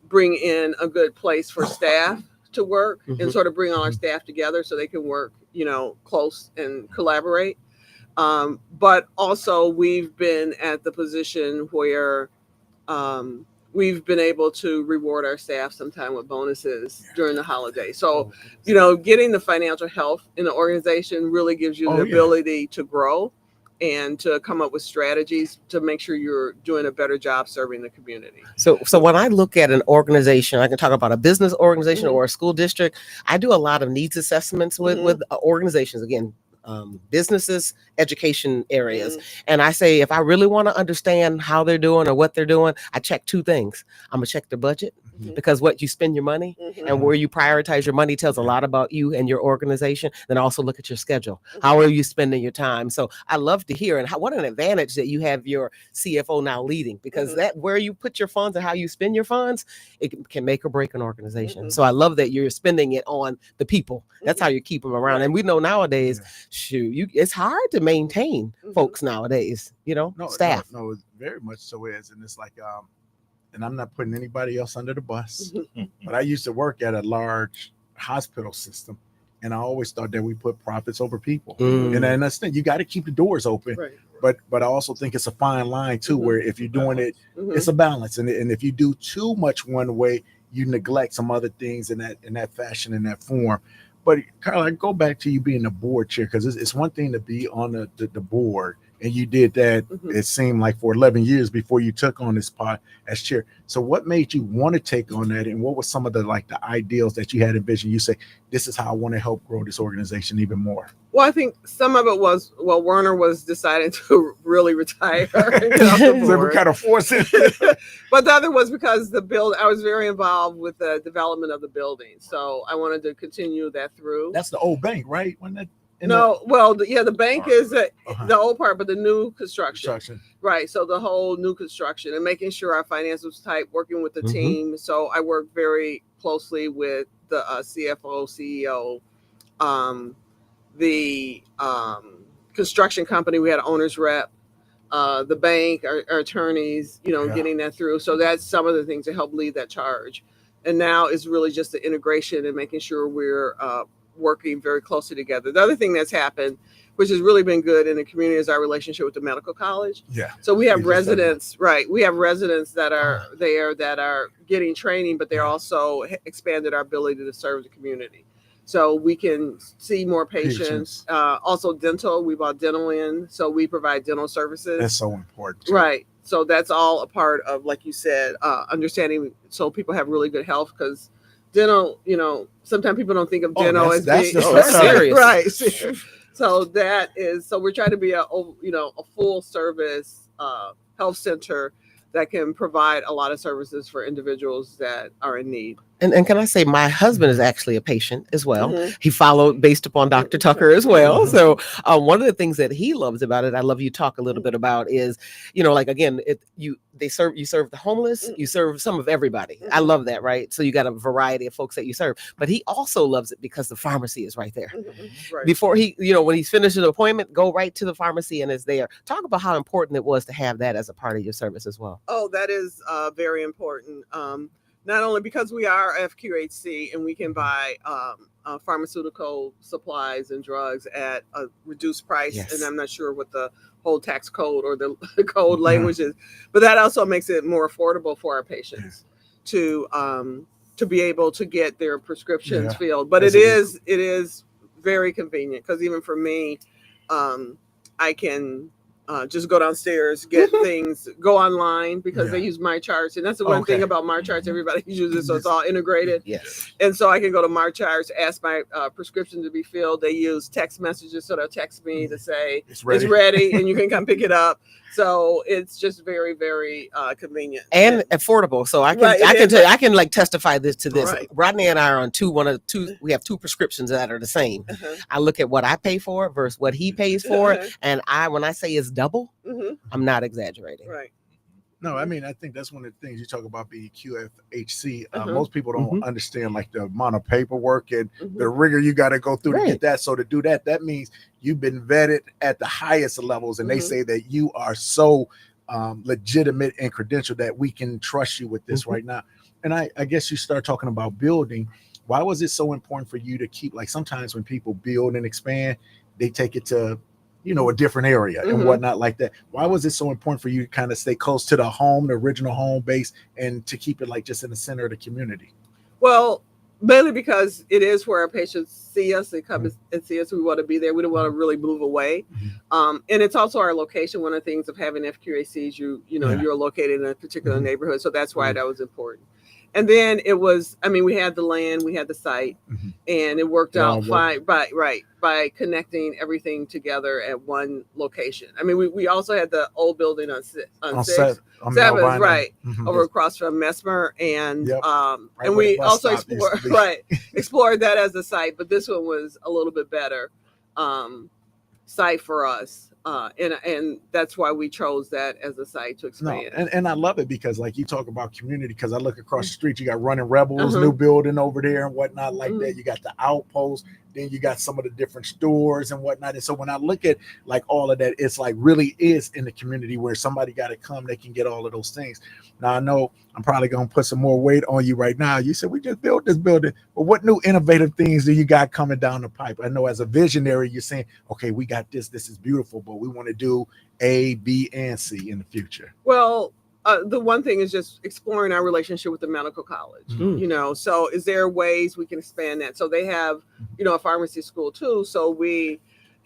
bring in a good place for staff to work and sort of bring all our staff together so they can work, close and collaborate. But also we've been at the position where we've been able to reward our staff sometime with bonuses during the holiday. So, getting the financial health in the organization really gives you the ability to grow and to come up with strategies to make sure you're doing a better job serving the community. So when I look at an organization, I can talk about a business organization or a school district. I do a lot of needs assessments with organizations, again, businesses, education areas. And I say, if I really want to understand how they're doing or what they're doing, I check 2 things. I'm gonna check their budget, because what you spend your money and where you prioritize your money tells a lot about you and your organization. Then also look at your schedule. How are you spending your time? So I love to hear, and what an advantage that you have your CFO now leading, because that where you put your funds and how you spend your funds, it can make or break an organization. So I love that you're spending it on the people. That's how you keep them around. And we know nowadays, it's hard to maintain folks nowadays, staff. No, it very much so is. And it's like, and I'm not putting anybody else under the bus, but I used to work at a large hospital system, and I always thought that we put profits over people. And I understand you got to keep the doors open, but I also think it's a fine line too, where if you're doing it, it's a balance. And if you do too much one way, you neglect some other things in that fashion, in that form. But Carla, I go back to you being the board chair, because it's one thing to be on the board, and you did that, it seemed like, for 11 years before you took on this spot as chair. So what made you want to take on that, and what was some of the ideals that you had envisioned? You say, this is how I want to help grow this organization even more. Well, I think some of it was, Werner was deciding to really retire and get off the So we board. kind of force it. But the other was because I was very involved with the development of the building. So I wanted to continue that through. That's the old bank, right? When that the bank is the old part, but the new construction. Right. So the whole new construction and making sure our finance was tight, working with the team. So I worked very closely with the CFO, CEO, the construction company. We had an owner's rep, the bank, our attorneys, getting that through. So that's some of the things that help lead that charge. And now it's really just the integration and making sure we're working very closely together. The other thing that's happened, which has really been good in the community, is our relationship with the medical college. Yeah. So we have residents, right? We have residents that are there that are getting training, but they're also expanded our ability to serve the community. So we can see more patients. Also dental, we brought dental in. So we provide dental services. That's so important. Too. Right. So that's all a part of, like you said, understanding so people have really good health, because dental, sometimes people don't think of dental as being serious. Right. So we're trying to be a full service health center that can provide a lot of services for individuals that are in need. And can I say, my husband is actually a patient as well. He followed based upon Dr. Tucker as well. So one of the things that he loves about it, I love you talk a little bit about, is, like, again, you serve the homeless, you serve some of everybody. I love that, right? So you got a variety of folks that you serve. But he also loves it because the pharmacy is right there. Right. Before he, when he's finished an appointment, go right to the pharmacy and it's there. Talk about how important it was to have that as a part of your service as well. Oh, that is very important. Not only because we are FQHC and we can buy pharmaceutical supplies and drugs at a reduced price, and I'm not sure what the whole tax code or the code language is, but that also makes it more affordable for our patients to be able to get their prescriptions filled. But it is very convenient, because even for me, I can just go downstairs, get things, go online, because they use my charts. And that's the one thing about my charts, everybody uses, so it's all integrated. Yes. And so I can go to my charts, ask my prescription to be filled. They use text messages, so they'll text me to say it's ready and you can come pick it up. So it's just very, very convenient and affordable. So I can like testify to this. Right. Rodney and I are on we have two prescriptions that are the same. I look at what I pay for versus what he pays for. And when I say it's double, I'm not exaggerating. Right. No, I mean, I think that's one of the things you talk about being QFHC. Most people don't understand like the amount of paperwork and the rigor you got to go through to get that. So to do that, that means you've been vetted at the highest levels, and they say that you are so legitimate and credentialed that we can trust you with this right now. And I guess you start talking about building. Why was it so important for you to keep, like, sometimes when people build and expand, they take it to a different area and whatnot like that. Why was it so important for you to kind of stay close to the original home base, and to keep it like just in the center of the community? Well, mainly because it is where our patients see us. They come and see us. We want to be there. We don't want to really move away. And it's also our location. One of the things of having FQACs, you're located in a particular neighborhood. So that's why that was important. And then it was, we had the land, we had the site, and it worked out fine by connecting everything together at one location. We also had the old building on 6th, 7th, right, over across from Mesmer, and and we also explored that as a site, but this one was a little bit better site for us. And that's why we chose that as a site to expand. And I love it, because like you talk about community, because I look across the street, you got Running Rebels, new building over there and whatnot like that. You got the Outpost, then you got some of the different stores and whatnot. And so when I look at like all of that, it's like really is in the community where somebody got to come, they can get all of those things. Now I know I'm probably going to put some more weight on you right now. You said we just built this building, but what new innovative things do you got coming down the pipe? I know as a visionary, you're saying, okay, we got this is beautiful, but we want to do A, B, and C in the future. Well, the one thing is just exploring our relationship with the medical college. So is there ways we can expand that? So they have, a pharmacy school too. So we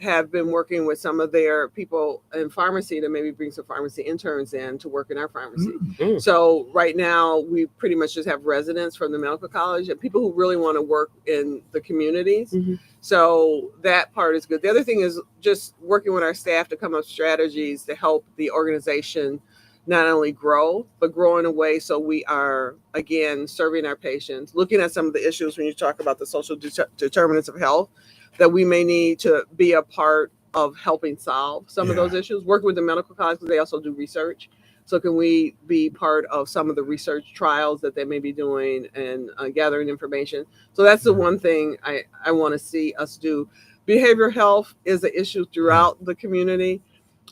have been working with some of their people in pharmacy to maybe bring some pharmacy interns in to work in our pharmacy. Mm. So right now we pretty much just have residents from the medical college and people who really want to work in the communities. Mhm. So that part is good. The other thing is just working with our staff to come up with strategies to help the organization not only grow, but grow in a way so we are, again, serving our patients, looking at some of the issues when you talk about the social determinants of health that we may need to be a part of helping solve some of those issues. Working with the medical college because they also do research. So can we be part of some of the research trials that they may be doing and gathering information? So that's the one thing I want to see us do. Behavioral health is an issue throughout the community.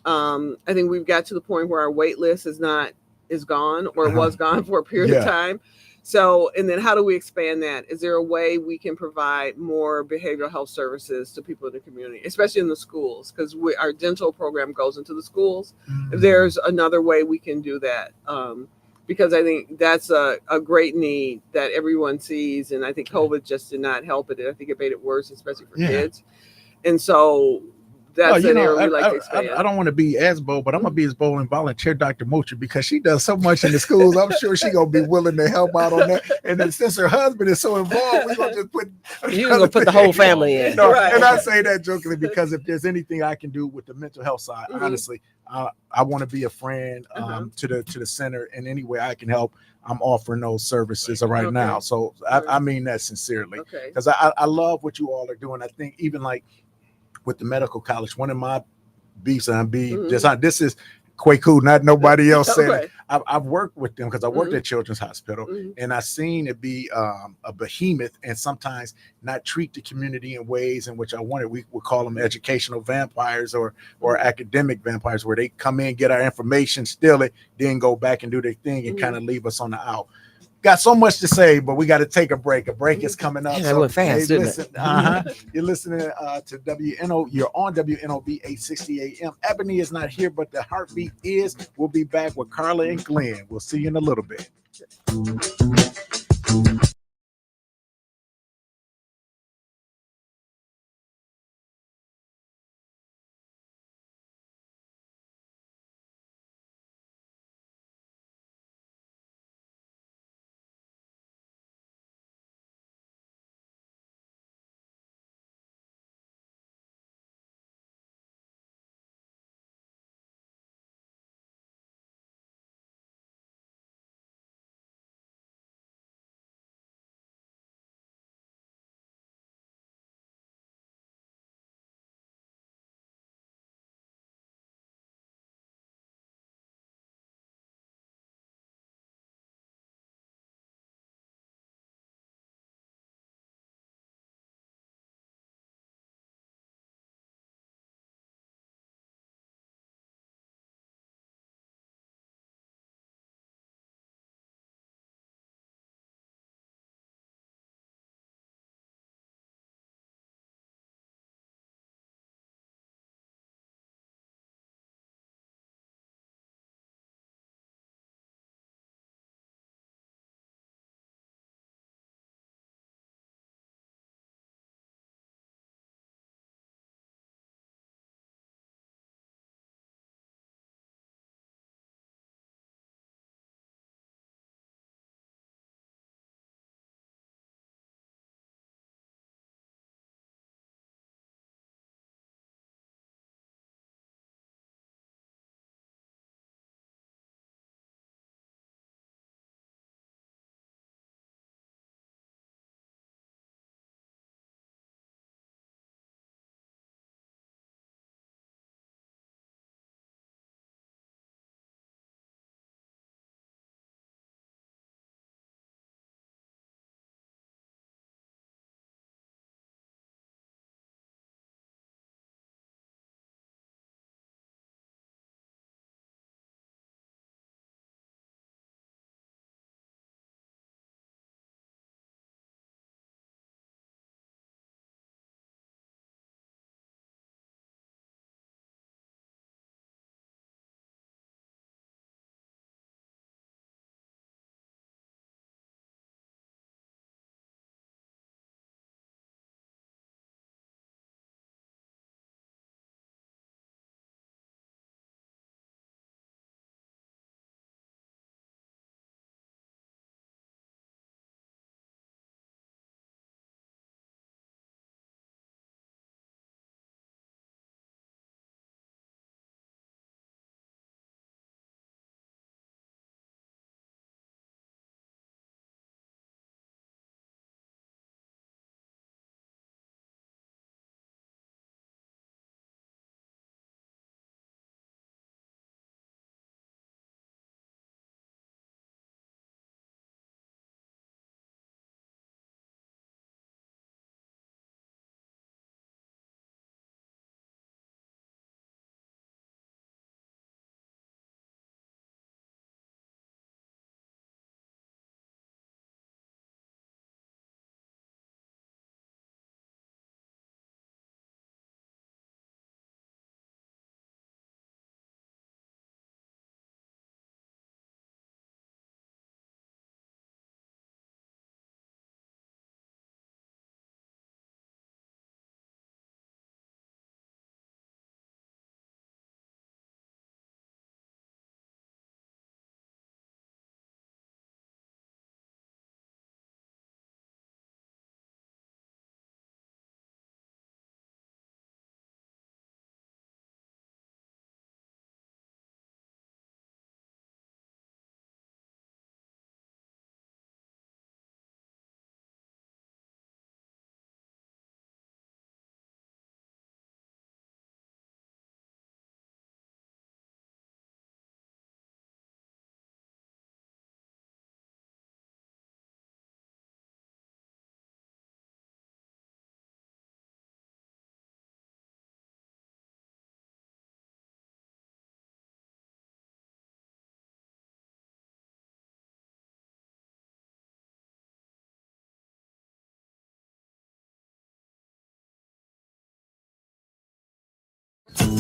I think we've got to the point where our wait list is gone or was gone for a period of time. So, and then how do we expand that? Is there a way we can provide more behavioral health services to people in the community, especially in the schools? Because our dental program goes into the schools. If there's another way we can do that, because I think that's a great need that everyone sees. And I think COVID just did not help it. I think it made it worse, especially for kids. And so that's an area we like to expand. I don't want to be as bold, but I'm gonna be as bold and volunteer Dr. Moutry because she does so much in the schools. I'm sure she's gonna be willing to help out on that. And then since her husband is so involved, we're gonna just put You're gonna put the whole family in. No, and I say that jokingly because if there's anything I can do with the mental health side, honestly, I want to be a friend to the center in any way I can help. I'm offering those services right now. So I mean that sincerely because I love what you all are doing. I think even like with the medical college, one of my beefs and this is Kweku, not nobody else said it. I've worked with them because I worked at Children's Hospital and I've seen it be a behemoth and sometimes not treat the community in ways in which I wanted. We would call them educational vampires or academic vampires, where they come in, get our information, steal it, then go back and do their thing and kind of leave us on the out. Got so much to say, but we got to take a break. A break is coming up. That went fast, didn't it? You're listening to WNO. You're on WNOB 860 AM. Ebony is not here, but the heartbeat is. We'll be back with Carla and Glenn. We'll see you in a little bit.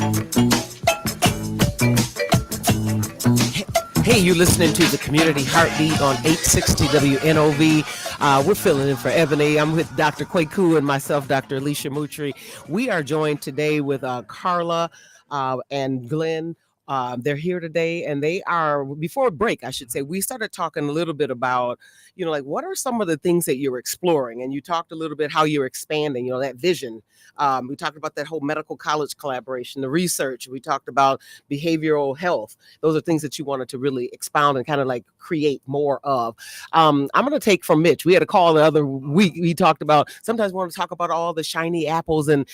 Hey, you're listening to the Community Heartbeat on 860 WNOV. We're filling in for Ebony. I'm with Dr. Kweku and myself, Dr.Alisia Moutry. We are joined today with Carla and Glenn. They're here today, and they are, before break, I should say, we started talking a little bit about, like what are some of the things that you're exploring? And you talked a little bit how you're expanding, that vision. We talked about that whole medical college collaboration, the research. We talked about behavioral health. Those are things that you wanted to really expound and kind of like create more of. I'm going to take from Mitch. We had a call the other week. We talked about, sometimes we want to talk about all the shiny apples, and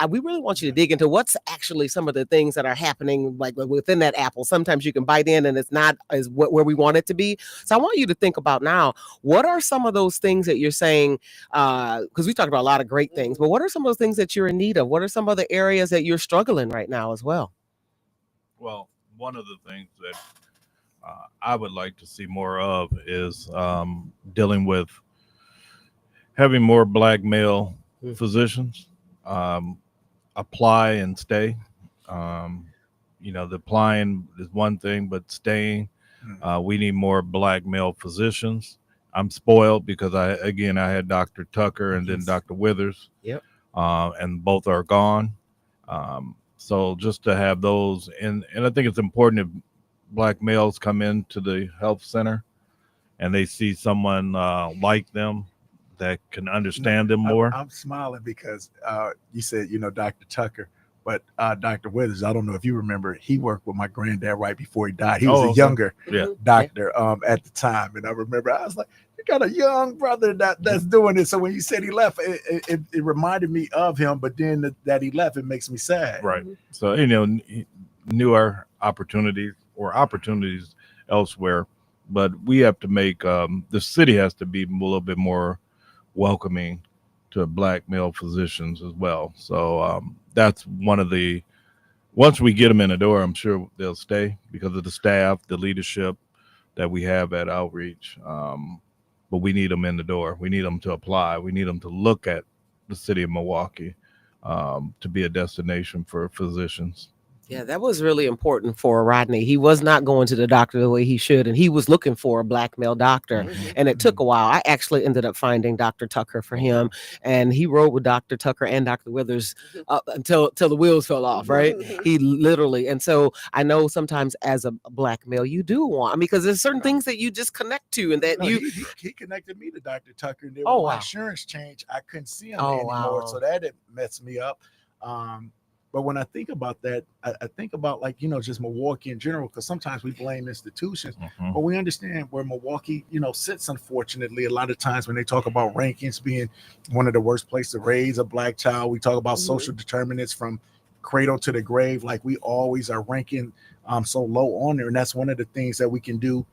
we really want you to dig into what's actually some of the things that are happening like within that apple. Sometimes you can bite in and it's not as where we want it to be. So I want you to think about now, what are some of those things that you're saying, because we talked about a lot of great things, but what are some of those things that you're in need of? What are some other areas that you're struggling right now as well? Well, one of the things that I would like to see more of is dealing with having more Black male physicians apply and stay. The applying is one thing, but staying, we need more Black male physicians. I'm spoiled because I had Dr. Tucker and then Dr. Withers. Yep. And both are gone. So just to have those, and I think it's important if Black males come into the health center and they see someone like them that can understand them more. I'm smiling because you said, Dr. Tucker, but Dr. Withers, I don't know if you remember, he worked with my granddad right before he died. He was a younger doctor at the time. And I remember, I was like, you got a young brother that's doing it. So when you said he left, it reminded me of him. But then that he left, it makes me sad. Right. So, newer opportunities or opportunities elsewhere. But we have to make, the city has to be a little bit more welcoming to Black male physicians as well. So that's one of the, once we get them in the door, I'm sure they'll stay because of the staff, the leadership that we have at Outreach. But we need them in the door. We need them to apply. We need them to look at the city of Milwaukee to be a destination for physicians. Yeah, that was really important for Rodney. He was not going to the doctor the way he should, and he was looking for a Black male doctor. And it took a while. I actually ended up finding Dr. Tucker for him, and he rode with Dr. Tucker and Dr. Withers up until the wheels fell off, right? He literally, and so I know sometimes as a Black male, you do want, because there's certain things that you just connect to, and that he connected me to Dr. Tucker, and then when my insurance changed, I couldn't see him anymore, so that messed me up. But when I think about that, I think about just Milwaukee in general, because sometimes we blame institutions, but we understand where Milwaukee, sits, unfortunately. A lot of times when they talk about rankings being one of the worst places to raise a Black child, we talk about social determinants from cradle to the grave. Like we always are ranking so low on there. And that's one of the things that we can do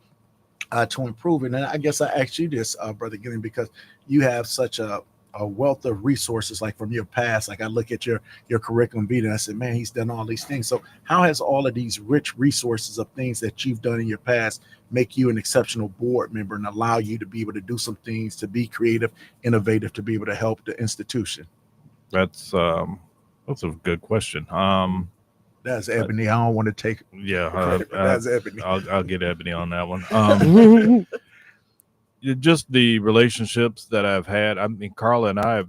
to improve it. And I guess I asked you this, Brother Gillian, because you have such a wealth of resources, like from your past. Like I look at your curriculum vitae and I said, man, he's done all these things. So how has all of these rich resources of things that you've done in your past make you an exceptional board member and allow you to be able to do some things, to be creative, innovative, to be able to help the institution? That's a good question. That's Ebony. I don't want to take credit, but that's Ebony. I'll get Ebony on that one. Just the relationships that I've had. I mean, Carla and I have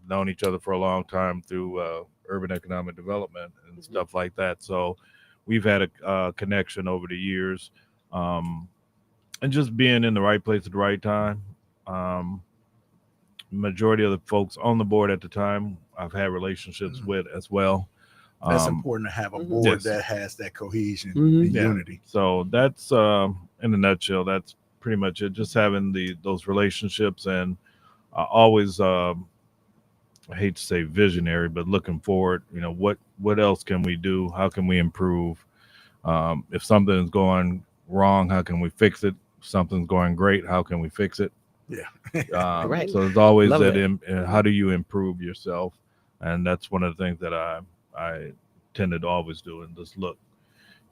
known each other for a long time through urban economic development and stuff like that. So we've had a connection over the years, and just being in the right place at the right time. Majority of the folks on the board at the time, I've had relationships with as well. That's important to have a board that has that cohesion and unity. So that's in a nutshell. That's pretty much it. Just having those relationships, and always I hate to say visionary, but looking forward. What else can we do? How can we improve? If something is going wrong, how can we fix it? If something's going great, how can we fix it? Yeah. Right. So there's always how do you improve yourself? And that's one of the things that I tended to always do, and just look.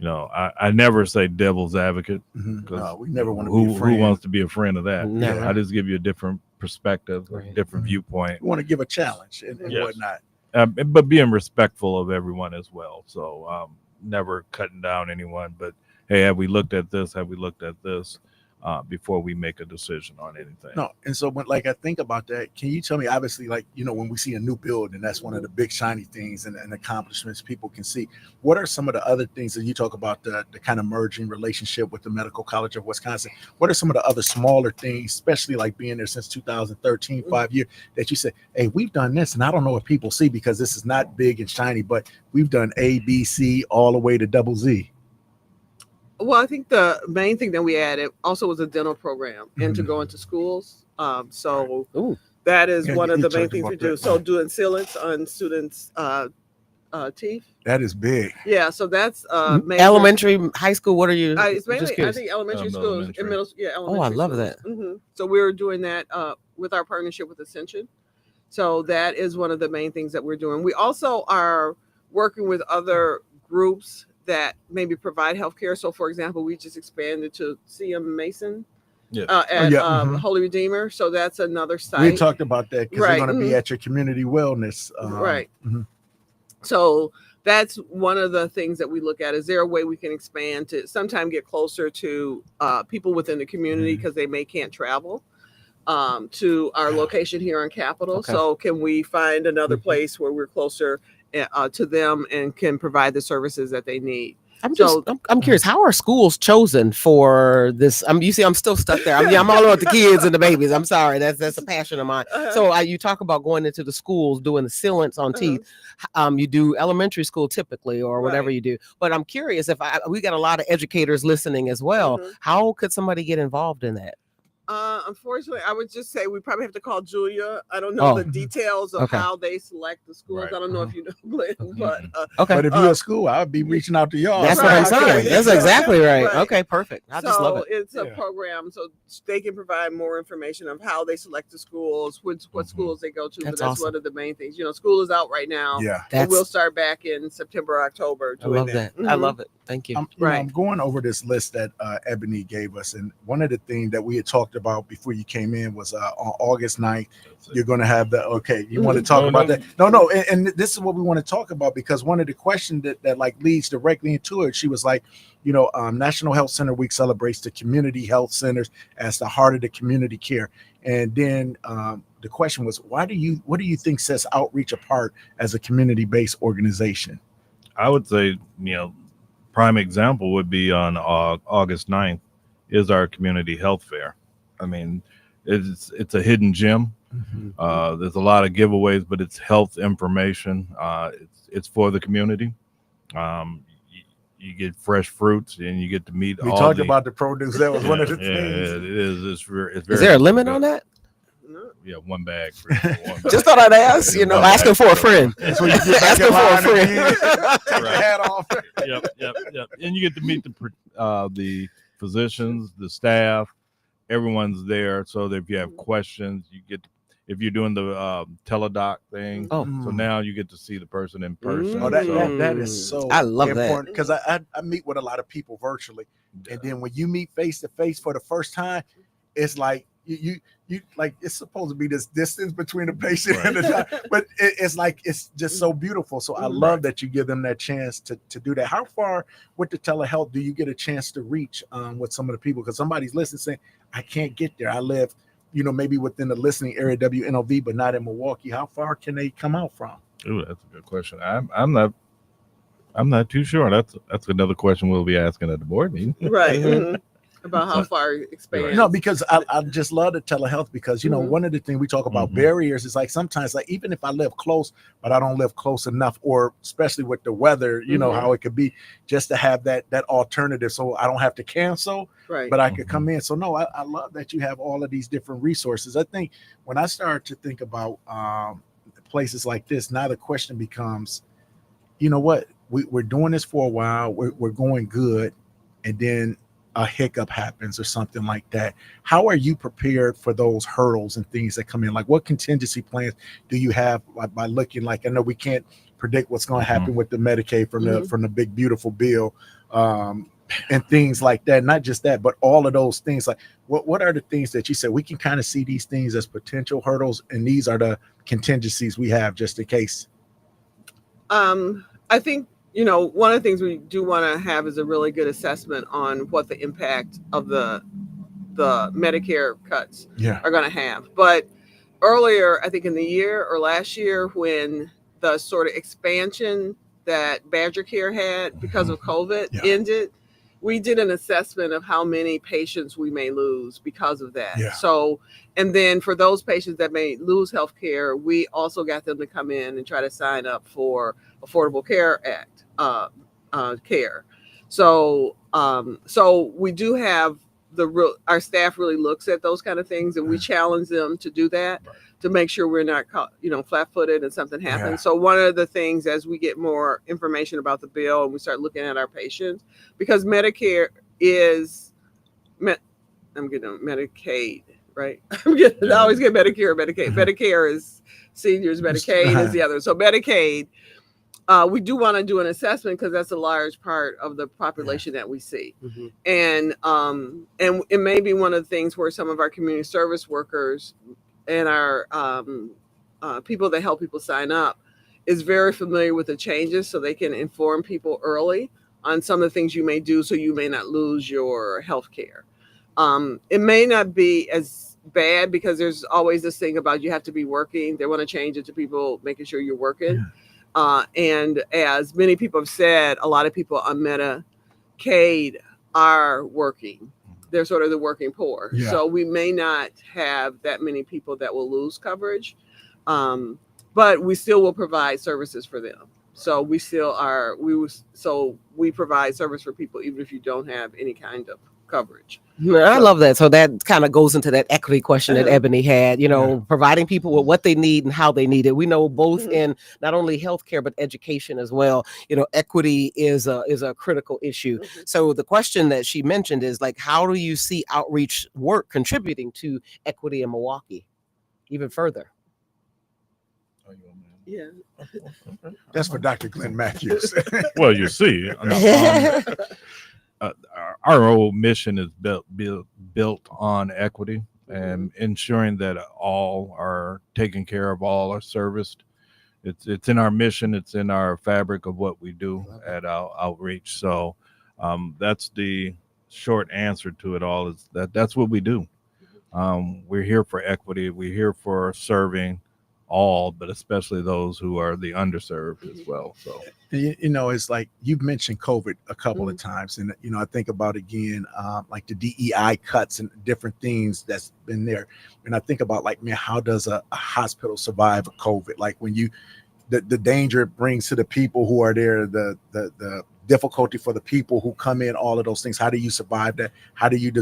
I never say devil's advocate. No, we never want to be a friend. Who wants to be a friend of that? Never. I just give you a different perspective, a different viewpoint. We want to give a challenge and whatnot. but being respectful of everyone as well. So never cutting down anyone. But hey, have we looked at this? Have we looked at this before we make a decision on anything? No, and so when like I think about that, can you tell me? Obviously, like when we see a new building, that's one of the big shiny things and accomplishments people can see. What are some of the other things that you talk about the kind of merging relationship with the Medical College of Wisconsin? What are some of the other smaller things, especially like being there since 2013, 5 years, that you say, hey, we've done this, and I don't know if people see because this is not big and shiny, but we've done A, B, C, all the way to double Z. Well, I think the main thing that we added also was a dental program and to go into schools. So Ooh. that is Yeah, one of you the main talked things we about do. that. So doing sealants on students' teeth. That is big. Yeah, so that's major. Elementary, high school. What are you? It's I'm just mainly, I curious. think, elementary schools Elementary. and middle. Yeah, Oh, I elementary love schools. that. So we're doing that with our partnership with Ascension. So that is one of the main things that we're doing. We also are working with other groups that maybe provide healthcare. So, for example, we just expanded to CM Mason Yeah. at mhm. Holy Redeemer. So that's another site. We talked about that because Right, they're going to be mhm. at your community wellness. Right. Mhm. So that's one of the things that we look at. Is there a way we can expand to sometime get closer to people within the community because they can't travel to our location here on Capitol? Okay. So can we find another place where we're closer to them and can provide the services that they need? I'm curious. How are schools chosen for this? You see, I'm still stuck there. I'm all about the kids and the babies. I'm sorry. That's a passion of mine. So you talk about going into the schools, doing the sealants on teeth. You do elementary school typically, or whatever Right. you do. But I'm curious if we got a lot of educators listening as well. How could somebody get involved in that? Unfortunately, I would just say we probably have to call Julia. I don't know the details of how they select the schools. Right. I don't know if you know, Glenn, but Okay. But if you're at school, I'd be reaching out to y'all. That's Right, what I'm okay. saying. That's exactly right. Right. Okay, perfect. I just love it. It's a Yeah. program, so they can provide more information of how they select the schools, what schools they go to. That's But that's awesome. one of the main things. School is out right now. Yeah. And we'll start back in September, October. I love that. I Mhm. love it. Thank you. I'm going over this list that Ebony gave us, and one of the things that we had talked about before you came in was on August 9th, you're going to have the, okay, you want to talk about that? No, and this is what we want to talk about, because one of the questions that like leads directly into it, she was like, National Health Center Week celebrates the community health centers as the heart of the community care. And then the question was, what do you think sets outreach apart as a community-based organization? I would say, prime example would be on August 9th is our community health fair. I mean, it's a hidden gem. There's a lot of giveaways, but it's health information. It's for the community. You get fresh fruits and you get to meet. We talked about the produce. That was one of the things. It is. It's very. Is there a limit on that? Yeah, one bag. For one bag. Just thought I'd ask. Asking for a friend. That's when you get back Asking in for a line friend. again, take your Right. hat off. Yep. And you get to meet the physicians, the staff. Everyone's there, so that if you have questions, you get. If you're doing the teledoc thing, so now you get to see the person in person. Oh, that is so I love important, because I meet with a lot of people virtually, and then when you meet face to face for the first time, it's like you like, it's supposed to be this distance between the patient and the doctor, but it's like it's just so beautiful. So I love that you give them that chance to do that. How far with the telehealth do you get a chance to reach with some of the people? Because somebody's listening saying, I can't get there. I live maybe within the listening area, WNOV, but not in Milwaukee. How far can they come out from? Ooh, that's a good question. I'm not too sure. That's another question we'll be asking at the board meeting. Right. About how far it expands. No, because I just love the telehealth, because one of the things we talk about barriers is like sometimes, like, even if I live close, but I don't live close enough, or especially with the weather, how it could be, just to have that alternative, so I don't have to cancel, Right. but I could come in. So no, I love that you have all of these different resources. I think when I start to think about places like this, now the question becomes, what, we're doing this for a while, we're going good, and then a hiccup happens or something like that. How are you prepared for those hurdles and things that come in? Like, what contingency plans do you have by looking? Like, I know we can't predict what's going to happen with the Medicaid from the big beautiful bill, and things like that. Not just that, but all of those things. Like, what are the things that you said we can kind of see these things as potential hurdles, and these are the contingencies we have just in case? I think, one of the things we do want to have is a really good assessment on what the impact of the Medicare cuts Yeah. are going to have. But earlier, I think in the year or last year, when the sort of expansion that Badger Care had because of COVID Yeah. ended, we did an assessment of how many patients we may lose because of that. Yeah. So, and then for those patients that may lose health care, we also got them to come in and try to sign up for Affordable Care Act care. So, so we do have our staff really looks at those kind of things, and we challenge them to do that, to make sure we're not caught, flat-footed and something happens. Yeah. So one of the things, as we get more information about the bill and we start looking at our patients, because Medicare is, I'm getting Medicaid, right? I always get Medicare or Medicaid. Medicare is seniors, Medicaid is the other. So Medicaid, we do want to do an assessment because that's a large part of the population that we see. And it may be one of the things where some of our community service workers and our people that help people sign up is very familiar with the changes, so they can inform people early on some of the things you may do so you may not lose your health care. It may not be as bad because there's always this thing about you have to be working. They want to change it to people making sure you're working. And as many people have said, a lot of people on Medicaid are working. They're sort of the working poor. Yeah. So we may not have that many people that will lose coverage, but we still will provide services for them. So we still are, we provide service for people even if you don't have any kind of coverage. I love that. So that kind of goes into that equity question that Ebony had, providing people with what they need and how they need it. We know both in not only healthcare, but education as well. Equity is a critical issue. So the question that she mentioned is like, how do you see outreach work contributing to equity in Milwaukee even further? Yeah. That's for Dr. Glenn Mathews. Well, you see, our whole mission is built on equity and ensuring that all are taken care of, all are serviced. It's in our mission. It's in our fabric of what we do at our outreach. So that's the short answer to it all, is that's what we do. We're here for equity. We're here for serving all, but especially those who are the underserved as well. So, it's like you've mentioned COVID a couple of times, and I think about again, like the DEI cuts and different things that's been there, and I think about like, man, how does a hospital survive a COVID? Like when the danger it brings to the people who are there, the difficulty for the people who come in, all of those things. How do you survive that? How do you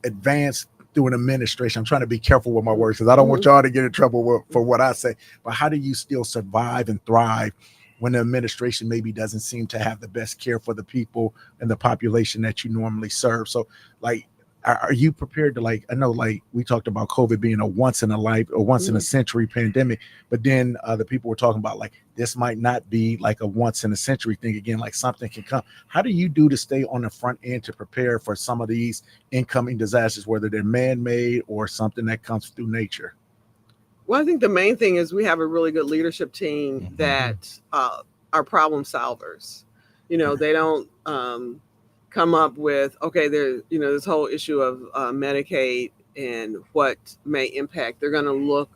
advance through an administration? I'm trying to be careful with my words because I don't want y'all to get in trouble for what I say, but how do you still survive and thrive when the administration maybe doesn't seem to have the best care for the people and the population that you normally serve? So like, are you prepared to, like, I know like we talked about COVID being a once in a century pandemic, but then the people were talking about like this might not be like a once in a century thing again, like something can come. How do you do to stay on the front end to prepare for some of these incoming disasters, whether they're man-made or something that comes through nature? Well, I think the main thing is we have a really good leadership team that are problem solvers. They don't come up with, okay, there's this whole issue of Medicaid and what may impact. They're going to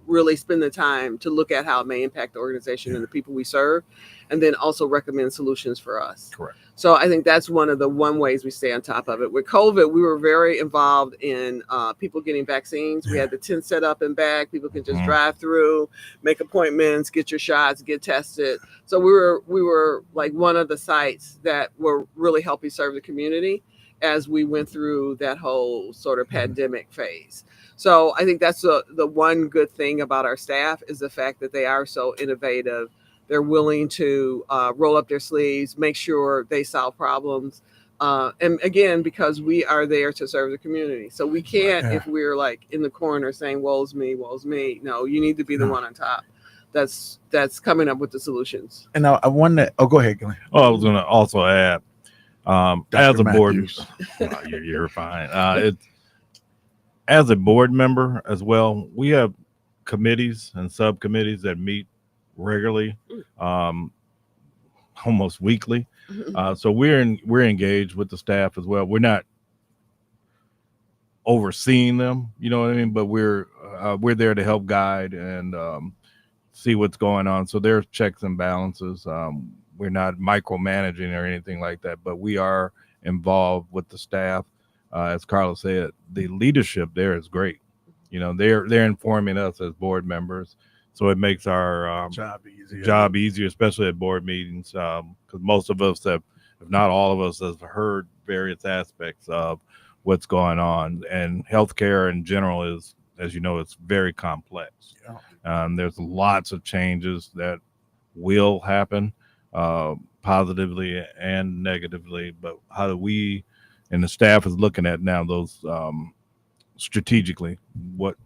really spend the time to look at how it may impact the organization and the people we serve, and then also recommend solutions for us. Correct. So I think that's one of the ways we stay on top of it. With COVID, we were very involved in people getting vaccines. We had the tent set up and back. People can just drive through, make appointments, get your shots, get tested. So we were like one of the sites that were really helping serve the community as we went through that whole sort of pandemic phase. So I think that's the one good thing about our staff is the fact that they are so innovative. They're willing to roll up their sleeves, make sure they solve problems. And again, because we are there to serve the community. So we can't, if we're like in the corner saying, woe's me, woe's me. No, you need to be the one on top that's coming up with the solutions. And I wonder, go ahead, Glenn. Oh, I was going to also add, as a board, you're fine. As a board member as well, we have committees and subcommittees that meet regularly, almost weekly. So we're engaged with the staff as well. We're not overseeing them, you know what I mean, but we're there to help guide and see what's going on. So there's checks and balances. We're not micromanaging or anything like that, but we are involved with the staff. As Carla said, the leadership there is great. You know, they're informing us as board members, so it makes our job easier, especially at board meetings, because most of us have, if not all of us, have heard various aspects of what's going on. And healthcare in general is, as you know, it's very complex. There's lots of changes that will happen, positively and negatively, but how do we, and the staff is looking at now those strategically, what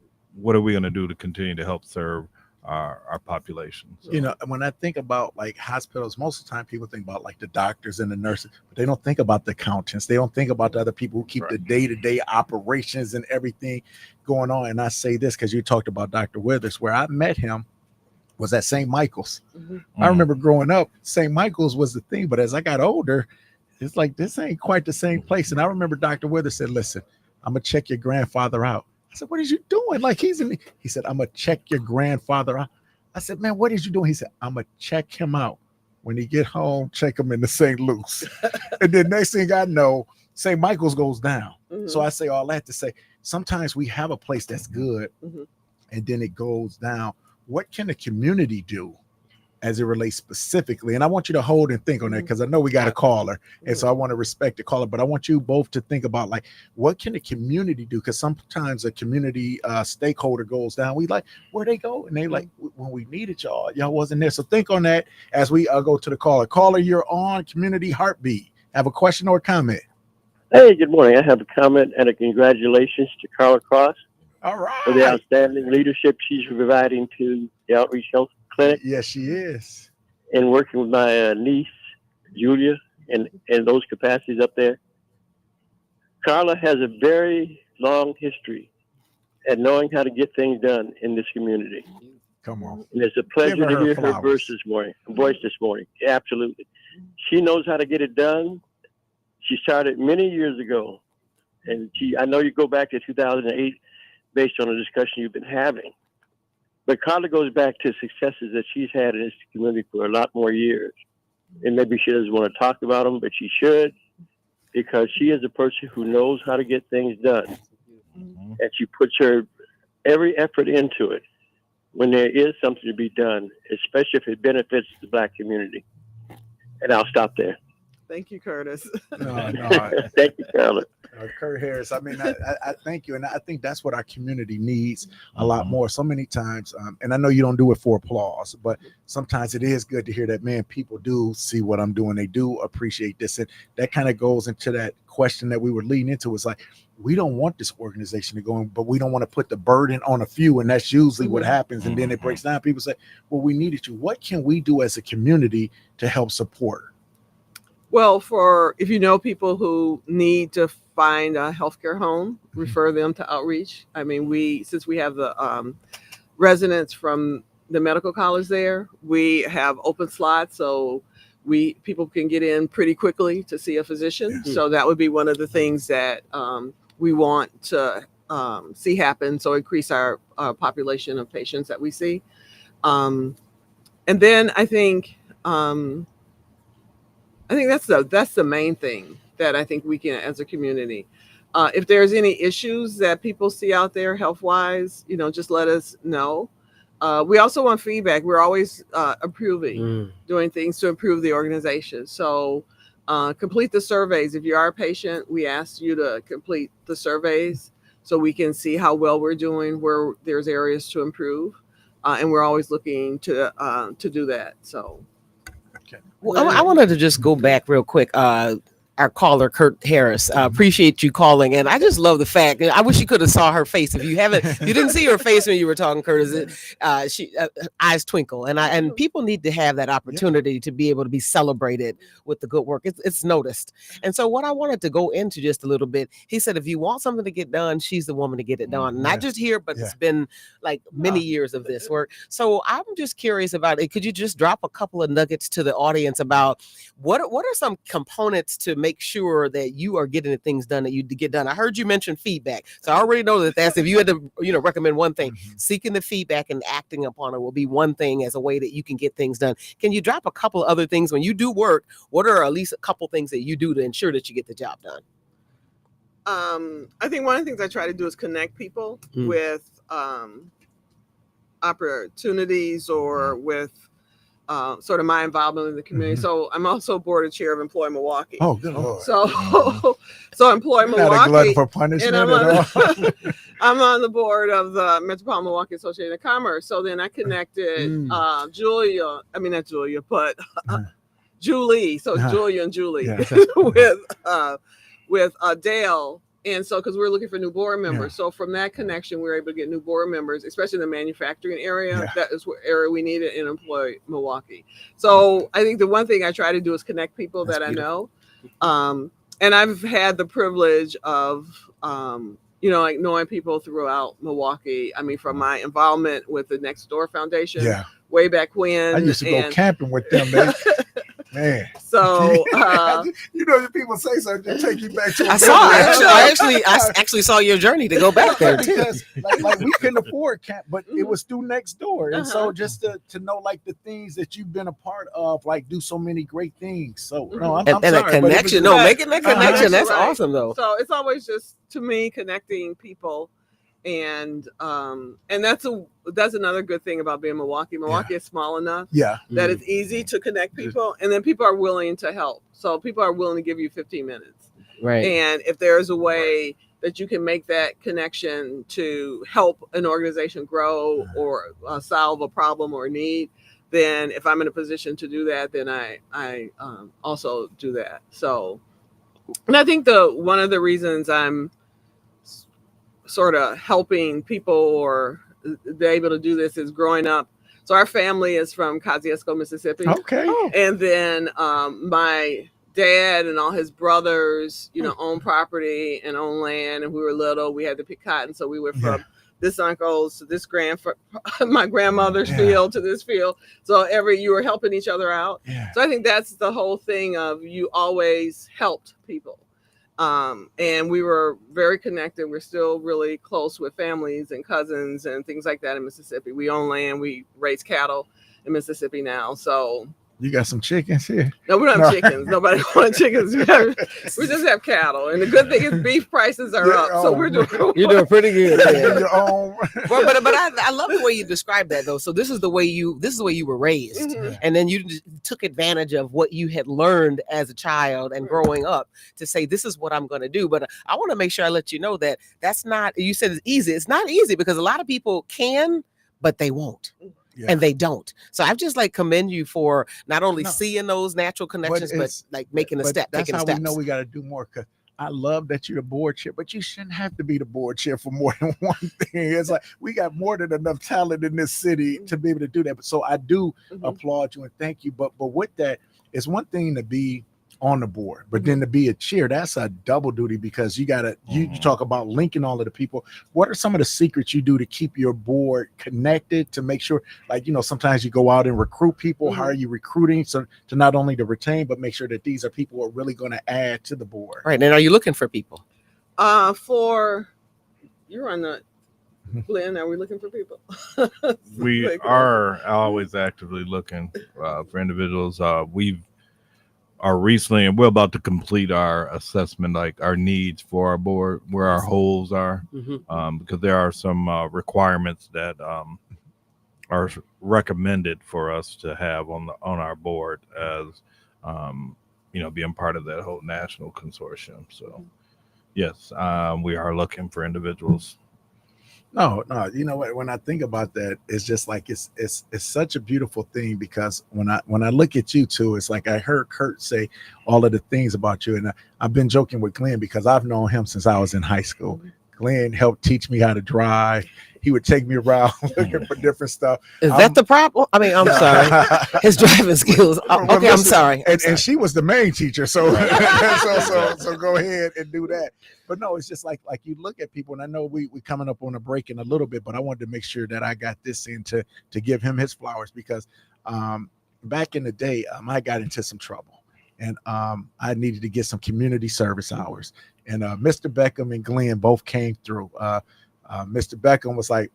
are we going to do to continue to help serve our population? So, you know, when I think about like hospitals, most of the time people think about like the doctors and the nurses, but they don't think about the accountants. They don't think about the other people who keep the day-to-day operations and everything going on. And I say this because you talked about Dr. Withers, where I met him was at St. Michael's. I remember growing up, St. Michael's was the thing, but as I got older, it's like, this ain't quite the same place. And I remember Dr. Withers said, listen, I'm going to check your grandfather out. I said, what is you doing? Like he said, I'm going to check your grandfather out. I said, man, what is you doing? He said, I'm going to check him out. When he get home, check him into St. Luke's. And then next thing I know, St. Michael's goes down. So I say all that to say, sometimes we have a place that's good and then it goes down. What can the community do as it relates specifically? And I want you to hold and think on that, because I know we got a caller, and so I want to respect the caller, but I want you both to think about like, what can the community do? Because sometimes a community stakeholder goes down, we like, where they go? And they like, when we needed y'all wasn't there. So think on that as we go to the caller. Caller, you're on Community Heartbeat. Have a question or a comment? Hey, good morning. I have a comment and a congratulations to Carla Cross All right. for the outstanding leadership she's providing to the Outreach Health Clinic. Yes, she is. And working with my niece, Julia, and those capacities up there. Carla has a very long history at knowing how to get things done in this community. Come on. And it's a pleasure Give her to her hear her flowers. voice this morning. Absolutely. She knows how to get it done. She started many years ago. And I know you go back to 2008 based on the discussion you've been having. But Carla goes back to successes that she's had in this community for a lot more years. And maybe she doesn't want to talk about them, but she should, because she is a person who knows how to get things done. And she puts her every effort into it when there is something to be done, especially if it benefits the Black community. And I'll stop there. Thank you, Curtis. No. Thank you, Carla. Kurt Harris. I mean, I thank you. And I think that's what our community needs a lot more. So many times, and I know you don't do it for applause, but sometimes it is good to hear that, man, people do see what I'm doing. They do appreciate this. And that kind of goes into that question that we were leading into. It's like, we don't want this organization to go in, but we don't want to put the burden on a few. And that's usually what happens. And then it breaks down. People say, well, we needed you. What can we do as a community to help support? Well, if you know people who need to find a healthcare home, refer them to Outreach. I mean, since we have the residents from the medical college there, we have open slots, so people can get in pretty quickly to see a physician. Yeah. So that would be one of the things that we want to see happen. So increase our population of patients that we see. And then I think that's the main thing that I think we can, as a community, if there's any issues that people see out there health-wise, just let us know. We also want feedback. We're always improving, doing things to improve the organization. So complete the surveys. If you are a patient, we ask you to complete the surveys so we can see how well we're doing, where there's areas to improve. And we're always looking to do that. So. Well, I wanted to just go back real quick. our caller, Kurt Harris. Appreciate you calling. And I just love the fact, I wish you could have saw her face. If you didn't see her face when you were talking, Kurt, she eyes twinkle. And people need to have that opportunity to be able to be celebrated with the good work. It's noticed. And so what I wanted to go into just a little bit, he said, if you want something to get done, she's the woman to get it done. Not just here, but it's been like many years of this work. So I'm just curious about it. Could you just drop a couple of nuggets to the audience about what are some components to make sure that you are getting the things done that you get done? I heard you mention feedback. So I already know that's if you had to, recommend one thing, seeking the feedback and acting upon it will be one thing as a way that you can get things done. Can you drop a couple of other things when you do work? What are at least a couple things that you do to ensure that you get the job done? I think one of the things I try to do is connect people with opportunities or with sort of my involvement in the community. So I'm also board chair of Employ Milwaukee. Oh, good Lord. So Employ Not a glutton Milwaukee. for punishment And at all. I'm on the board of the Metropolitan Milwaukee Association of Commerce. So then I connected Julia. I mean, not Julia, but Julie. So Julia and Julie with Dale. And so, because we're looking for new board members. So from that connection, we were able to get new board members, especially in the manufacturing area. That is what area we needed in Employ Milwaukee. So I think the one thing I try to do is connect people that I know. And I've had the privilege of, like knowing people throughout Milwaukee. I mean, from my involvement with the Next Door Foundation way back when. I used to go camping with them, man. So the people say something, take you back to. I actually saw your journey to go back there too. Because, like we couldn't afford camp, but it was through Next Door, and so just to know like the things that you've been a part of, like do so many great things. So I'm sorry, a connection, making that connection, that's awesome though. So it's always just to me connecting people. And that's another good thing about being Milwaukee. Milwaukee is small enough that it's easy to connect people, and then people are willing to help. So people are willing to give you 15 minutes. Right. And if there's a way that you can make that connection to help an organization grow or solve a problem or need, then if I'm in a position to do that, then I also do that. So, and I think one of the reasons I'm sort of helping people or they're able to do this is growing up. So our family is from Kosciuszko, Mississippi. Okay. And then my dad and all his brothers, own property and own land. And we were little, we had to pick cotton. So we went from this uncle's to this my grandmother's field to this field. So you were helping each other out. Yeah. So I think that's the whole thing of you always helped people. And we were very connected. We're still really close with families and cousins and things like that in Mississippi. We own land. We raise cattle in Mississippi now. So you got some chickens here? No, we don't have chickens. Nobody wants chickens. We just have cattle. And the good thing is beef prices are up. So you're doing pretty good. Your own. But I love the way you describe that though. So this is the way you were raised, and then you took advantage of what you had learned as a child and growing up to say this is what I'm going to do. But I want to make sure I let you know that that's not. You said it's easy. It's not easy because a lot of people can, but they won't. Yeah. And they don't. So I just commend you for not only seeing those natural connections, but making a step. That's how we know we got to do more. Because I love that you're the board chair, but you shouldn't have to be the board chair for more than one thing. It's like we got more than enough talent in this city to be able to do that. But so I do applaud you and thank you. But with that, it's one thing to be on the board, but then to be a chair, that's a double duty because you gotta you talk about linking all of the people. What are some of the secrets you do to keep your board connected to make sure, sometimes you go out and recruit people? How are you recruiting to not only to retain, but make sure that these are people who are really going to add to the board? Right. And are you looking for people? You're on the Glenn, are we looking for people? We are always actively looking for individuals. We are recently, and we're about to complete our assessment, like our needs for our board, where our holes are, because there are some requirements that are recommended for us to have on our board as being part of that whole national consortium. So yes, we are looking for individuals. No. You know what? When I think about that, it's just like it's such a beautiful thing because when I look at you too, it's like I heard Kurt say all of the things about you, and I've been joking with Glenn because I've known him since I was in high school. Glenn helped teach me how to drive. He would take me around looking for different stuff. Is that the problem? I mean, I'm sorry. His driving skills. Well, Okay, I'm listen, sorry. and she was the main teacher, so so go ahead and do that. But no, it's just like you look at people, and I know we coming up on a break in a little bit, but I wanted to make sure that I got this in to give him his flowers because back in the day, I got into some trouble, and I needed to get some community service hours, and Mr. Beckham and Glenn both came through. Mr. Beckham was like,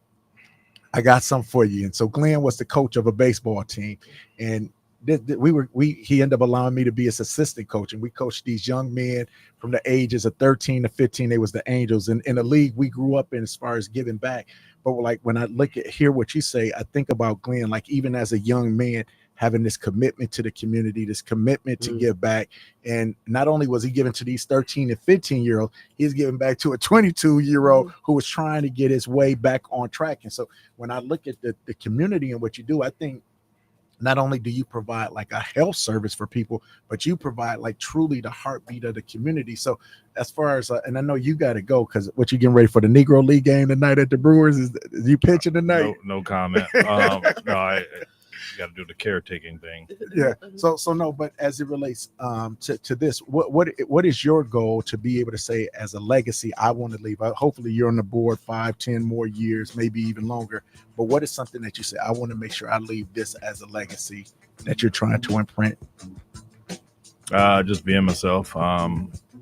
I got something for you. And so Glenn was the coach of a baseball team, and he ended up allowing me to be his assistant coach, and we coached these young men from the ages of 13 to 15. They was the Angels, and in the league we grew up in as far as giving back. But like when I hear what you say, I think about Glenn, like even as a young man, having this commitment to the community, this commitment to give back. And not only was he giving to these 13 and 15-year-olds, he's giving back to a 22-year-old who was trying to get his way back on track. And so when I look at the community and what you do, I think not only do you provide like a health service for people, but you provide like truly the heartbeat of the community. So as far as, and I know you got to go because what you getting ready for the Negro League game tonight at the Brewers? Is you pitching tonight? No comment. No, I got to do the caretaking thing. Yeah. So no, but as it relates to this, what is your goal to be able to say as a legacy? I want to leave. Hopefully, you're on the board 5-10 more years, maybe even longer. But what is something that you say? I want to make sure I leave this as a legacy that you're trying to imprint. Just being myself.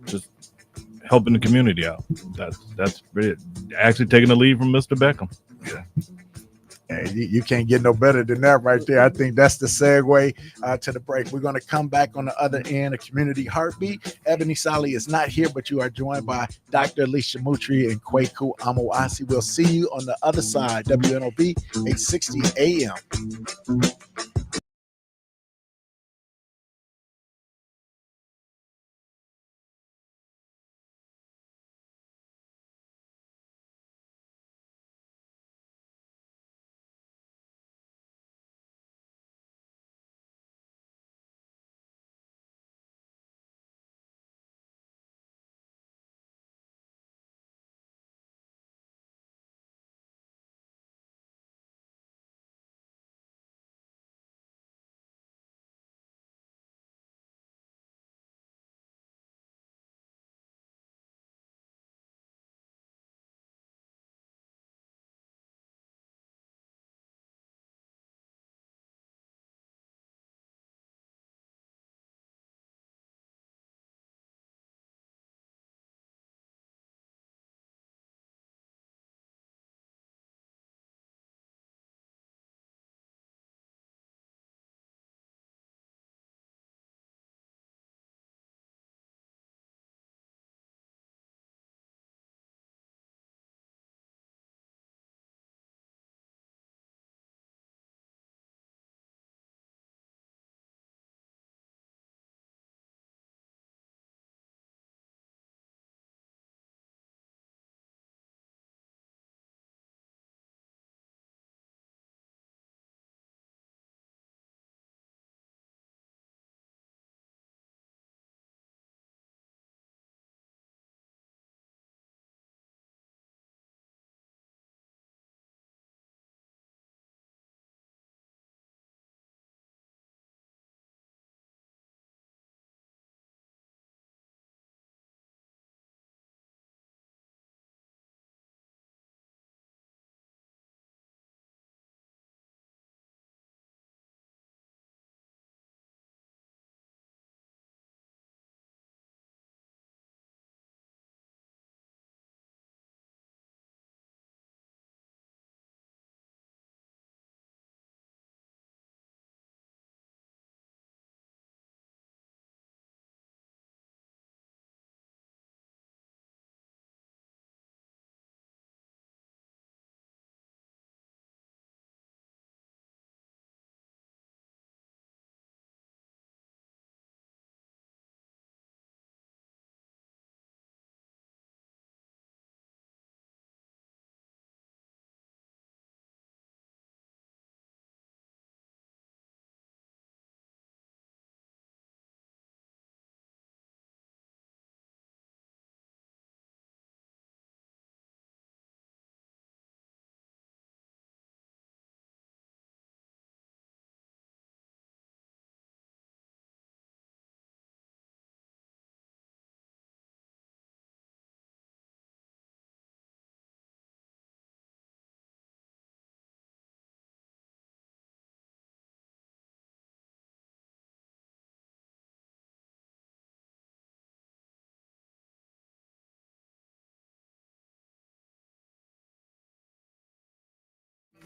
Just helping the community out. That's it. Actually taking the lead from Mr. Beckham. Yeah. Hey, you can't get no better than that right there. I think that's the segue to the break. We're going to come back on the other end of Community Heartbeat. Ebony Sally is not here, but you are joined by Dr.Alisia Moutry and Kweku Amoasi. We'll see you on the other side. WNOB 860 AM.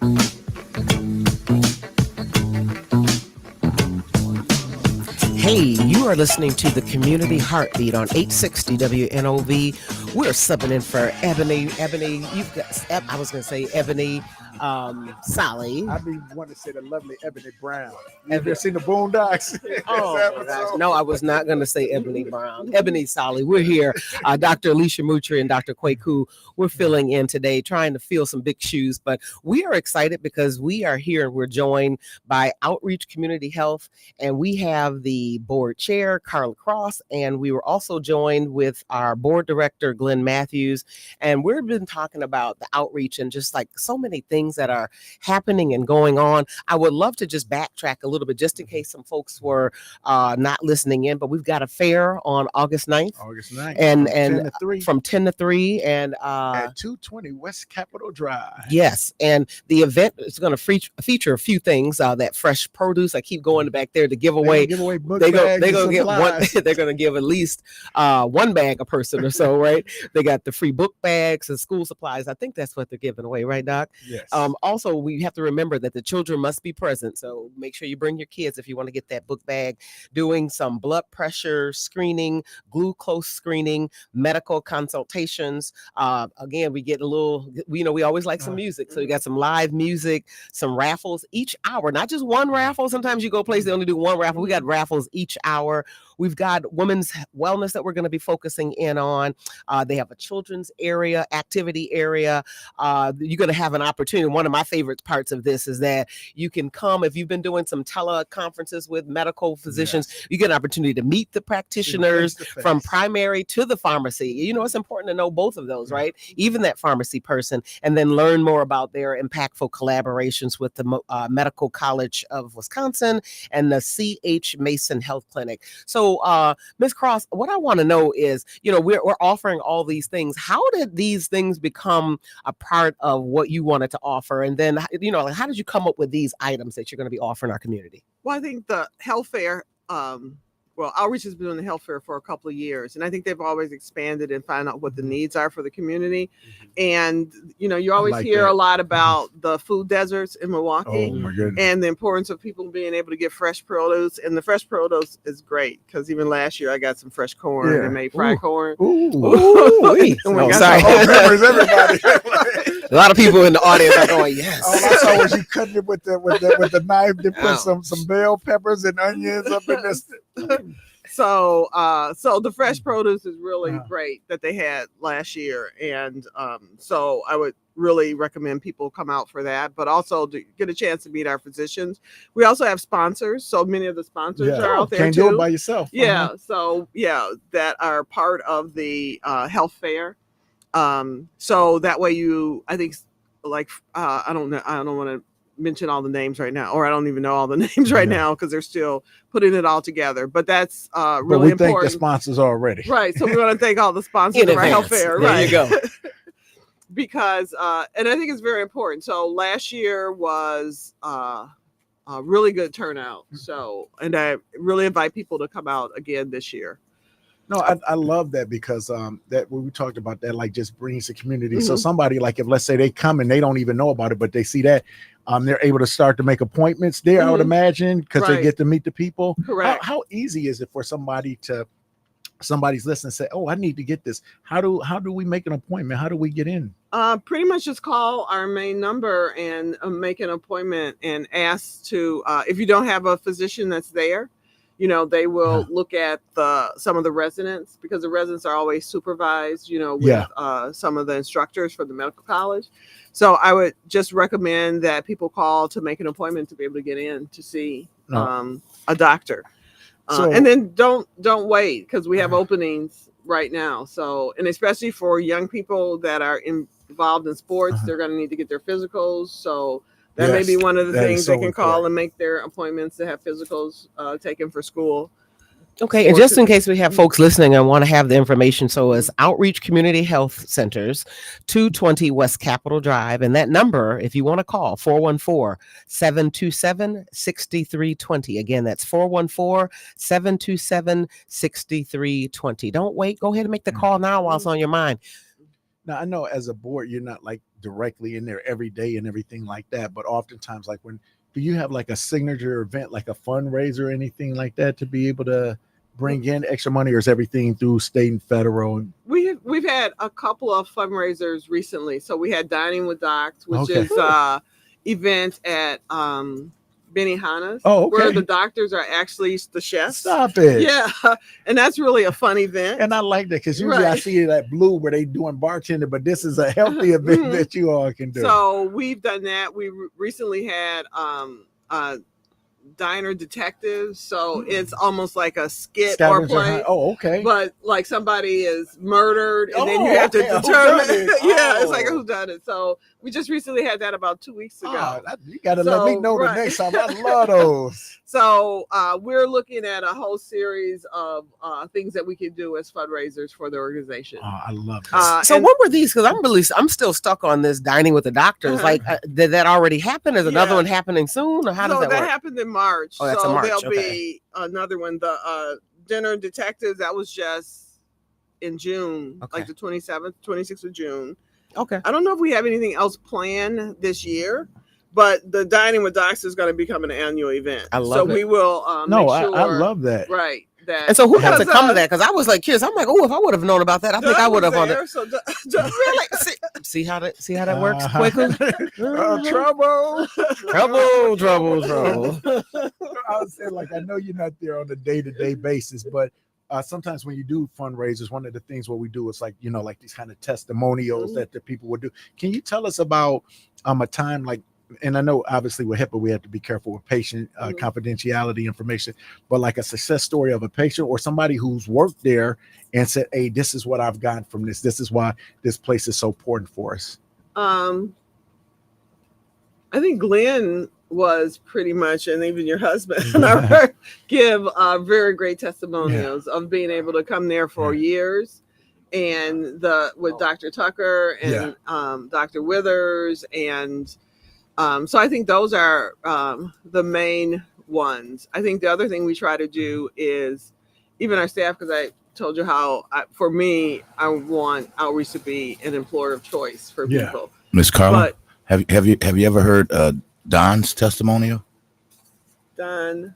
Hey, you are listening to the Community Heartbeat on 860 WNOV. We're subbing in for Ebony. Ebony, you've got, I was going to say Ebony, Sally. I mean, want to say the lovely Ebony Brown. You ever seen the Boondocks? Oh, my gosh. No, I was not going to say Ebony Brown. Ebony Sally. We're here. Dr.Alisia Moutry and Dr. Kweku. We're filling in today, trying to fill some big shoes, but we are excited because we are here and we're joined by Outreach Community Health, and we have the board chair, Carla Cross, and we were also joined with our board director, Glenn Mathews, and we've been talking about the outreach and just like so many things that are happening and going on. I would love to just backtrack a little bit just in case some folks were not listening in, but we've got a fair on August 9th. August 9th. And from 10 to 3 and at 220 West Capitol Drive. Yes, and the event is going to feature a few things. That fresh produce. I keep going back there to give away. They're going to get one. They're going to give at least one bag a person or so, right? They got the free book bags and school supplies. I think that's what they're giving away, right, Doc? Yes. Also, we have to remember that the children must be present. So make sure you bring your kids if you want to get that book bag. Doing some blood pressure screening, glucose screening, medical consultations. Again, we get a little, we always like some music. So you got some live music, some raffles each hour, not just one raffle. Sometimes you go places, they only do one raffle. We got raffles each hour. We've got women's wellness that we're going to be focusing in on. They have a children's area, activity area. You're going to have an opportunity. One of my favorite parts of this is that you can come, if you've been doing some teleconferences with medical physicians, you get an opportunity to meet the practitioners from primary to the pharmacy. It's important to know both of those, right? Even that pharmacy person, and then learn more about their impactful collaborations with the Medical College of Wisconsin and the C.H. Mason Health Clinic. So, Ms. Cross, what I want to know is, we're offering all these things. How did these things become a part of what you wanted to offer? And then, how did you come up with these items that you're going to be offering our community? Well, I think the health fair, Outreach has been doing the health fair for a couple of years, and I think they've always expanded and find out what the needs are for the community. And, you always hear a lot about the food deserts in Milwaukee and the importance of people being able to get fresh produce. And the fresh produce is great because even last year I got some fresh corn and made fried corn. Sorry. Everybody. A lot of people in the audience are going, yes. All I saw was you cutting it with the knife. They put some bell peppers and onions up in this. So the fresh produce is really great that they had last year. And so I would really recommend people come out for that, but also to get a chance to meet our physicians. We also have sponsors. So many of the sponsors are out there Can't too. do it by yourself. Yeah. So that are part of the health fair. So that way I think I don't want to mention all the names right now, or I don't even know all the names right now because they're still putting it all together. But that's really important. We thank the sponsors already. Right. So we want to thank all the sponsors of our health fair. There you go. Because and I think it's very important. So last year was a really good turnout. So, and I really invite people to come out again this year. No, I love that because that when we talked about that, like just brings the community. So somebody like if let's say they come and they don't even know about it, but they see that they're able to start to make appointments there. I would imagine because they get to meet the people. Correct. How easy is it for somebody's listening and say, "Oh, I need to get this." How do we make an appointment? How do we get in? Pretty much just call our main number and make an appointment and ask to if you don't have a physician that's there. They will look at some of the residents because the residents are always supervised, with some of the instructors from the medical college. So I would just recommend that people call to make an appointment to be able to get in to see a doctor. And then don't wait because we have openings right now. So, and especially for young people that are involved in sports, they're going to need to get their physicals. So that may be one of the things they can call and make their appointments to have physicals taken for school. Okay, and just in case we have folks listening and want to have the information, so it's Outreach Community Health Centers, 220 West Capitol Drive, and that number, if you want to call, 414-727-6320. Again, that's 414-727-6320. Don't wait. Go ahead and make the call now while it's on your mind. Now I know as a board, you're not like directly in there every day and everything like that, but oftentimes, like when do you have like a signature event, like a fundraiser or anything like that to be able to bring in extra money, or is everything through state and federal? We've had a couple of fundraisers recently. So we had Dining with Docs, which Okay. is event at Benihana's, Oh, okay. where the doctors are actually the chefs. Stop it. Yeah, and that's really a fun event. And I like that because usually I Right. see that blue where they doing bartending, but this is a healthy event Mhm. that you all can do. So we've done that. We recently had diner detectives. So it's almost like a skit or Scavenger play. hunt. Oh, okay. But like somebody is murdered, and then Oh, you have to okay, a determine. whodunit. Yeah, it's like a Oh. whodunit. So we just recently had that about 2 weeks ago. You got to let me So, know right. the next time. I love those. So we're looking at a whole series of things that we can do as fundraisers for the organization. Oh, I love that. So and- when were these? Because I'm still stuck on this dining with the doctors. Uh-huh. Like, did that already happen? Is another Yeah. one happening soon, or how does so that that work? happened in March. Oh, that's so in March, there'll okay. be another one. The dinner detectives, that was just in June, Okay. like the 27th, 26th of June. Okay. I don't know if we have anything else planned this year, but the Dining with Docs is going to become an annual event. I love so it. we will No, make sure. I love that. Right. That, And so who got to because, come to that? Because I was like curious. I'm like, oh, if I would have known about that, I think I Doug would have was on it. there, so Really? See how that works, Uh-huh. Kweku? Trouble. Trouble. I would say, like, I know you're not there on a day-to-day basis, but sometimes when you do fundraisers, one of the things what we do is like, like these kind of testimonials that the people would do. Can you tell us about a time like, and I know obviously with HIPAA, we have to be careful with patient confidentiality information, but like a success story of a patient or somebody who's worked there and said, hey, this is what I've gotten from this. This is why this place is so important for us. I think Glenn was pretty much, and even your husband, give very great testimonials of being able to come there for years, and with Dr. Tucker and Dr. Withers, and so I think those are the main ones. I think the other thing we try to do is even our staff, because I told you how for me I want outreach to be an employer of choice for people. Miss Carla, But have you ever heard Don's testimonial? Don,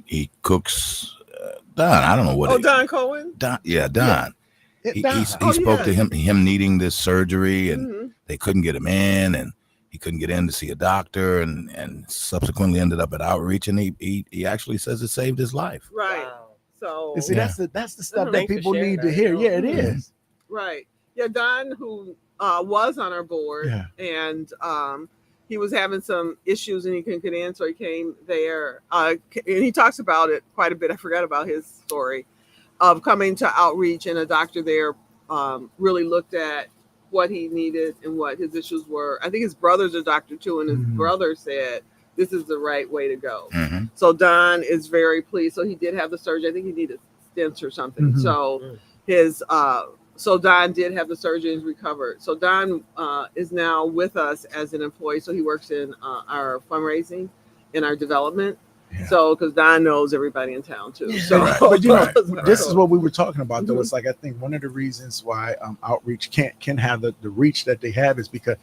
he cooks. Don, I don't know what. Don Cohen. Don. He Oh, spoke to yeah. him needing this surgery, and Mhm. they couldn't get him in, and he couldn't get in to see a doctor, and subsequently ended up at outreach, and he actually says it saved his life. Right. Wow. So You see, that's the stuff that Thanks for people sharing need to that. hear. Yeah, it Mhm. is. right. Yeah, Don, who was on our board, Yeah. and he was having some issues and he couldn't get in, so he came there. And he talks about it quite a bit. I forgot about his story of coming to outreach, and a doctor there really looked at what he needed and what his issues were. I think his brother's a doctor too, and his Mhm. brother said this is the right way to go. Mm-hmm. So Don is very pleased. So he did have the surgery. I think he needed stents or something. Mhm. So his so Don did have the surgery and recovered. So Don is now with us as an employee. So he works in our fundraising and our development. Yeah. So because Don knows everybody in town too. So Right. But it's this is cool. what we were talking about though. Mhm. It's like I think one of the reasons why outreach can have the reach that they have is because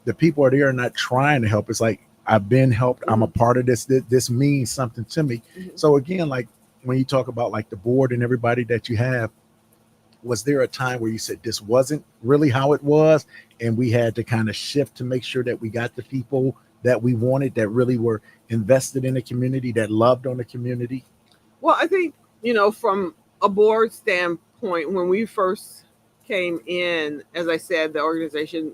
the people are there not trying to help. It's like I've been helped. I'm a part of this. This means something to me. Mhm. So again, like when you talk about like the board and everybody that you have, was there a time where you said this wasn't really how it was, and we had to kind of shift to make sure that we got the people that we wanted, that really were invested in the community, that loved on the community? Well, I think, from a board standpoint, when we first came in, as I said, the organization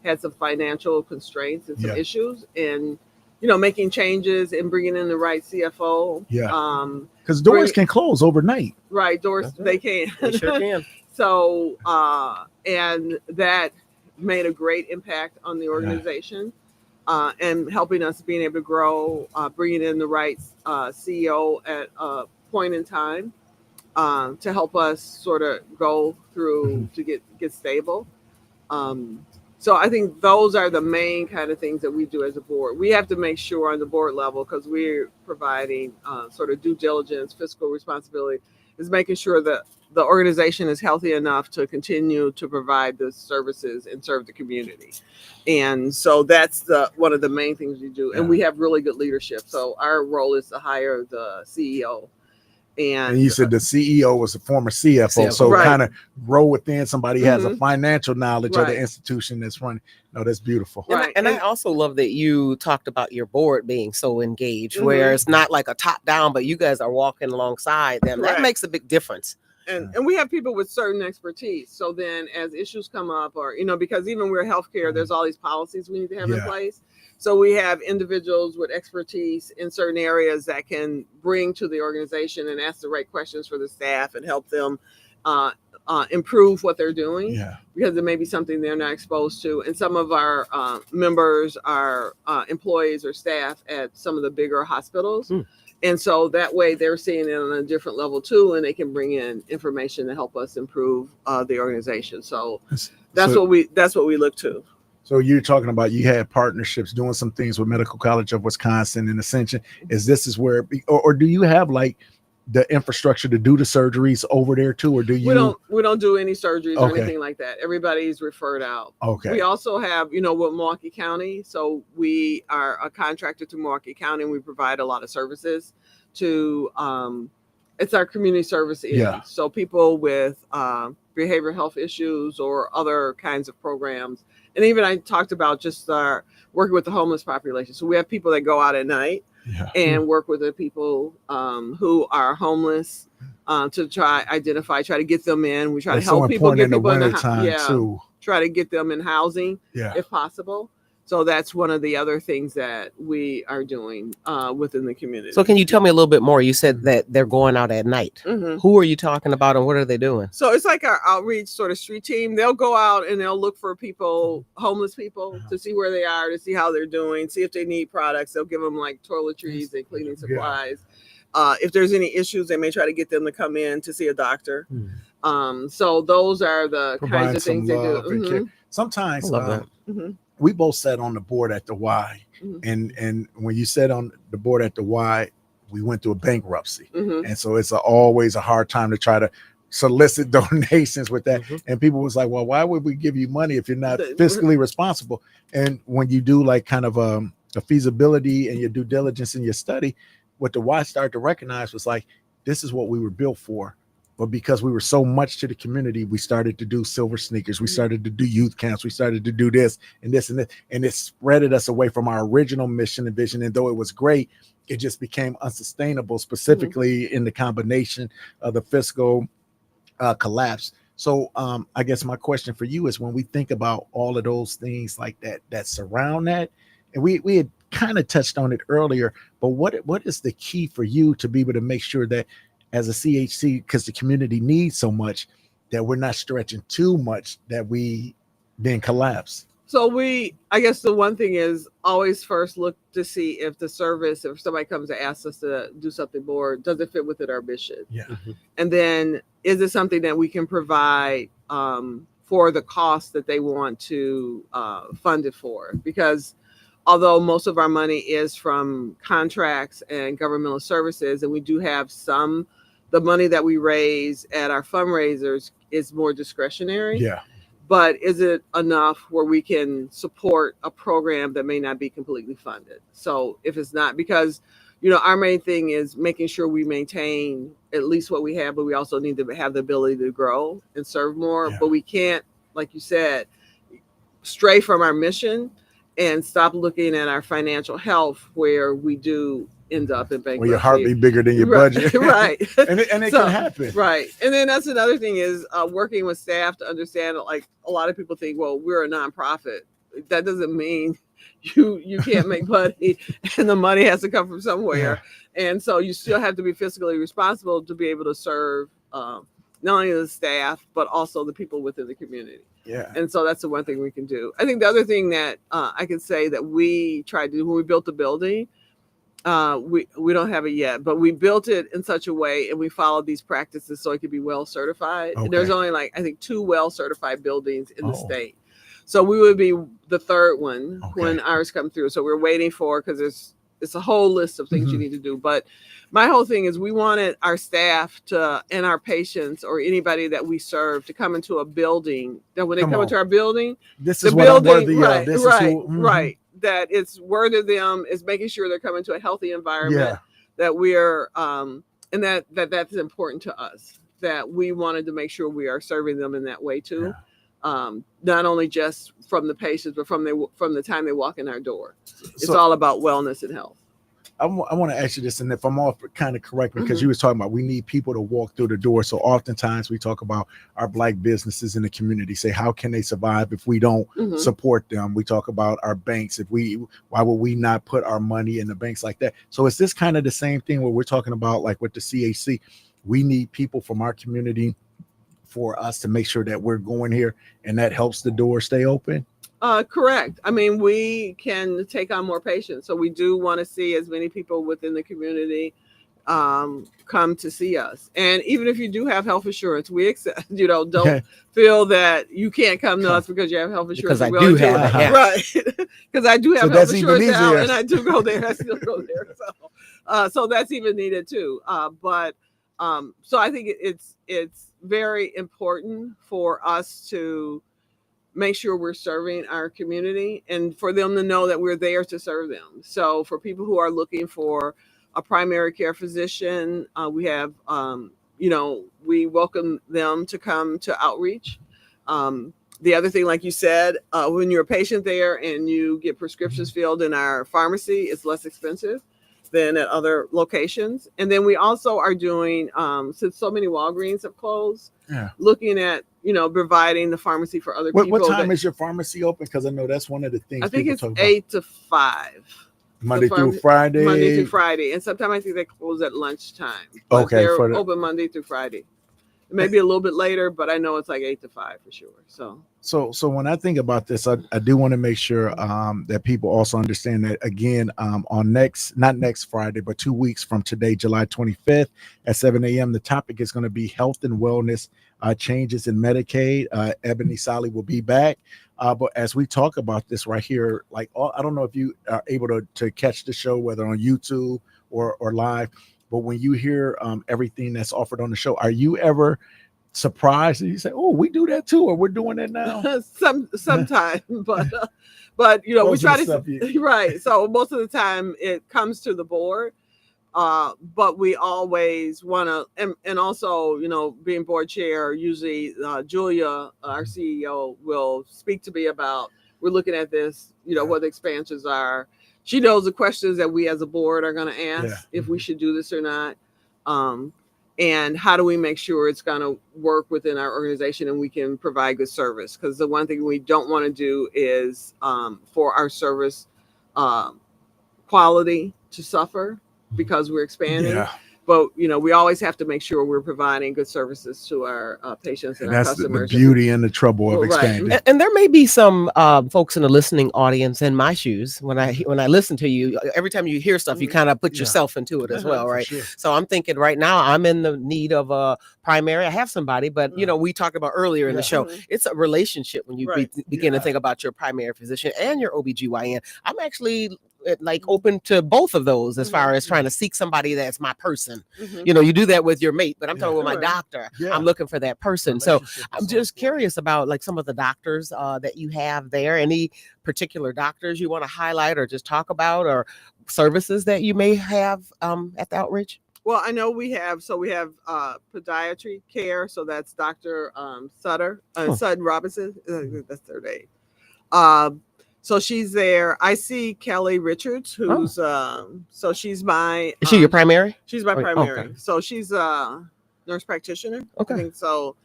had some financial constraints and some Yeah. issues, and, making changes and bringing in the right CFO. Yeah. Because doors can close overnight. Right. Doors, That's they right. can. They sure can. So, and that made a great impact on the organization, and helping us being able to grow, bringing in the right CEO at a point in time to help us sort of go through to get stable. So I think those are the main kind of things that we do as a board. We have to make sure on the board level, because we're providing sort of due diligence, fiscal responsibility, is making sure that the organization is healthy enough to continue to provide the services and serve the community. And so that's one of the main things we do. And we have really good leadership. So our role is to hire the CEO. And you said the CEO was a former CFO, so right. kind of grow within somebody has a financial knowledge of Right. the institution that's running. No, that's beautiful. Right. And I also love that you talked about your board being so engaged, Mhm. where it's not like a top down, but you guys are walking alongside them. Correct. That makes a big difference. And we have people with certain expertise. So then as issues come up, or, because even we're healthcare, there's all these policies we need to have in place. So we have individuals with expertise in certain areas that can bring to the organization and ask the right questions for the staff and help them improve what they're doing, because it may be something they're not exposed to. And some of our members are employees or staff at some of the bigger hospitals. And so that way they're seeing it on a different level too, and they can bring in information to help us improve the organization. So that's what we look to. So you're talking about you had partnerships doing some things with Medical College of Wisconsin and Ascension. Is where, or do you have like the infrastructure to do the surgeries over there too, or do you? We don't do any surgeries or anything like that. Everybody's referred out. Okay. We also have, with Milwaukee County. So we are a contractor to Milwaukee County, and we provide a lot of services to. It's our community service end. Yeah. So people with behavioral health issues or other kinds of programs, and even I talked about just working with the homeless population. So we have people that go out at night. And work with the people who are homeless to try to get them in. We try to help people get people in the time try to get them in housing if possible. So that's one of the other things that we are doing within the community. So can you tell me a little bit more? You said that they're going out at night. Who are you talking about and what are they doing? So it's like our outreach sort of street team. They'll go out and they'll look for people, homeless people, to see where they are, to see how they're doing, see if they need products. They'll give them like toiletries and cleaning supplies. If there's any issues, they may try to get them to come in to see a doctor. So those are the kinds of things they do. Sometimes we both sat on the board at the Y, and when you sat on the board at the Y, we went through a bankruptcy, and so it's always a hard time to try to solicit donations with that. And people was like, well, why would we give you money if you're not fiscally responsible? And when you do like kind of a feasibility and your due diligence in your study, what the Y started to recognize was like, this is what we were built for. But because we were so much to the community, we started to do silver sneakers. We started to do youth camps. We started to do this and this and this. And it spreaded us away from our original mission and vision. And though it was great, it just became unsustainable, specifically in the combination of the fiscal collapse. So I guess my question for you is, when we think about all of those things like that surround that, and we had kind of touched on it earlier, but what is the key for you to be able to make sure that as a CHC, because the community needs so much, that we're not stretching too much that we then collapse? So I guess the one thing is always first look to see if the service, if somebody comes to ask us to do something more, does it fit within our mission? And then is it something that we can provide for the cost that they want to fund it for? Because although most of our money is from contracts and governmental services, and we do have the money that we raise at our fundraisers is more discretionary. But is it enough where we can support a program that may not be completely funded? So if it's not, because, our main thing is making sure we maintain at least what we have, but we also need to have the ability to grow and serve more. But we can't, like you said, stray from our mission and stop looking at our financial health, where we do end up in bankruptcy. Well, your heart be bigger than your budget. Right. and it can happen. Right. And then that's another thing is working with staff to understand, like, a lot of people think, well, we're a nonprofit. That doesn't mean you can't make money, and the money has to come from somewhere. And so you still have to be fiscally responsible to be able to serve not only the staff, but also the people within the community. And so that's the one thing we can do. I think the other thing that I can say that we tried to do when we built the building, we don't have it yet, but we built it in such a way, and we followed these practices so it could be well certified. And there's only I think 2 well certified buildings in the state. So we would be the third one when ours come through. So we're waiting for, because there's it's a whole list of things you need to do. But my whole thing is we wanted our staff to, and our patients or anybody that we serve to come into a building, that when they come into our building, this the is what building, I'm worthy right, of. This right, is who, right, that it's worthy of them, is making sure they're coming to a healthy environment, that we're, and that's important to us, that we wanted to make sure we are serving them in that way too. Not only just from the patients, but from the time they walk in our door. It's all about wellness and health. I want to ask you this, and if I'm off, kind of correct me, because you was talking about we need people to walk through the door. So oftentimes we talk about our Black businesses in the community, say how can they survive if we don't support them? We talk about our banks. Why would we not put our money in the banks like that? So is this kind of the same thing where we're talking about, like with the CHC, we need people from our community for us to make sure that we're going here, and that helps the door stay open? Correct. I mean, we can take on more patients, so we do want to see as many people within the community come to see us. And even if you do have health insurance, we accept, don't feel that you can't come to us because you have health insurance. Because I do have it, right? Because I do have health insurance now, and I do go there. I still go there. So that's even needed too. So I think it's very important for us to make sure we're serving our community and for them to know that we're there to serve them. So for people who are looking for a primary care physician, we have, we welcome them to come to outreach. The other thing, like you said, when you're a patient there and you get prescriptions filled in our pharmacy, it's less expensive than at other locations. And then we also are doing, since so many Walgreens have closed, looking at, providing the pharmacy for other people. What time is your pharmacy open? Because I know that's one of the things. I think it's 8 to 5. Monday through Friday? Monday through Friday. And sometimes I think they close at lunchtime. Okay. They're open Monday through Friday. Maybe a little bit later, but I know it's like 8 to 5 for sure. So when I think about this, I do want to make sure that people also understand that, again, on not next Friday, but 2 weeks from today, July 25th at 7 a.m., the topic is going to be health and wellness changes in Medicaid. Ebony Solly will be back. But as we talk about this right here, I don't know if you are able to catch the show, whether on YouTube or live, but when you hear everything that's offered on the show, are you ever surprised and you say, "Oh, we do that too," or "We're doing that now"? Sometimes, but we try to right. So most of the time it comes to the board, but we always want to, and also being board chair, usually Julia, our CEO, will speak to me about, we're looking at this, what the expansions are. She knows the questions that we as a board are going to ask if we should do this or not. And how do we make sure it's going to work within our organization and we can provide good service? Because the one thing we don't want to do is for our service quality to suffer because we're expanding. But we always have to make sure we're providing good services to our patients and our customers. That's the beauty and the trouble of expanding. And there may be some folks in the listening audience in my shoes. When I listen to you, every time you hear stuff, you kind of put yourself into it as well, right? Sure. So I'm thinking right now I'm in the need of a primary. I have somebody, but we talked about earlier in the show, it's a relationship when you begin to think about your primary physician and your OBGYN. I'm actually open to both of those as far as trying to seek somebody that's my person. You do that with your mate, but I'm talking with my doctor. I'm looking for that person. So I'm just curious about some of the doctors that you have there. Any particular doctors you want to highlight or just talk about, or services that you may have at the outreach? Well, I know we have podiatry care. So that's Dr. Sutton Robinson. That's their name. So she's there. I see Kelly Richards, who's so she's my. Is she your primary? She's my primary. Okay. So she's a nurse practitioner. Okay. I think so.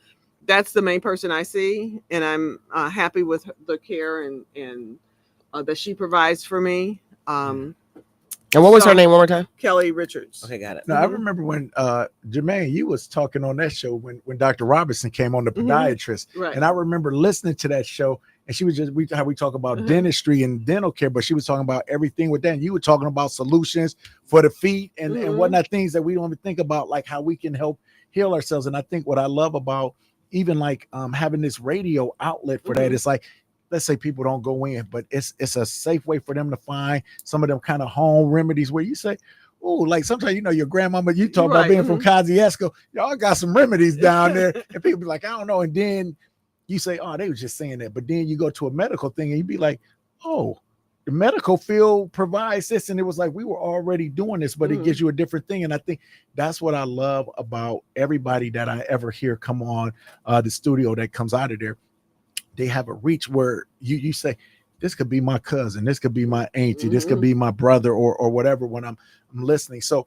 That's the main person I see, and I'm happy with the care and that she provides for me. And what was her name one more time? Kelly Richards. Okay, got it. Now I remember when Jermaine, you was talking on that show when Dr. Robinson came on, the podiatrist, right? And I remember listening to that show. And she was how we talk about dentistry and dental care, but she was talking about everything with that. And you were talking about solutions for the feet and whatnot, things that we don't even think about, like how we can help heal ourselves. And I think what I love about even having this radio outlet for that, it's let's say people don't go in, but it's a safe way for them to find some of them kind of home remedies where you say, oh, like sometimes, your grandmama, you talk about being from Kosciuszko, y'all got some remedies down there. And people be like, I don't know. And then you say, oh, they was just saying that. But then you go to a medical thing and you be like, oh, the medical field provides this. And it was like, we were already doing this, but it gives you a different thing. And I think that's what I love about everybody that I ever hear come on the studio that comes out of there. They have a reach where you say, this could be my cousin, this could be my auntie, this could be my brother or whatever when I'm listening. So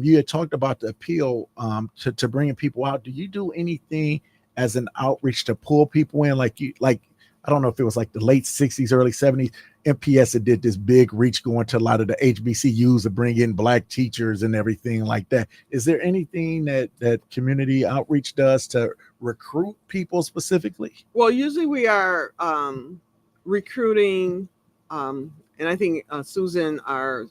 you had talked about the appeal to bringing people out. Do you do anything as an outreach to pull people in? Like I don't know if it was like the late 60s, early 70s, MPS had did this big reach going to a lot of the HBCUs to bring in Black teachers and everything like that. Is there anything that community outreach does to recruit people specifically? Well, usually we are recruiting, and I think Susan, our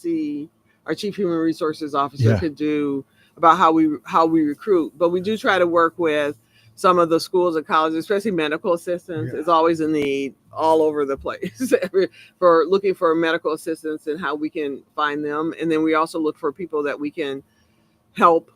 Chief Human Resources Officer, could do about how we recruit. But we do try to work with some of the schools and colleges, especially medical assistants, is always a need all over the place for looking for medical assistants and how we can find them. And then we also look for people that we can help.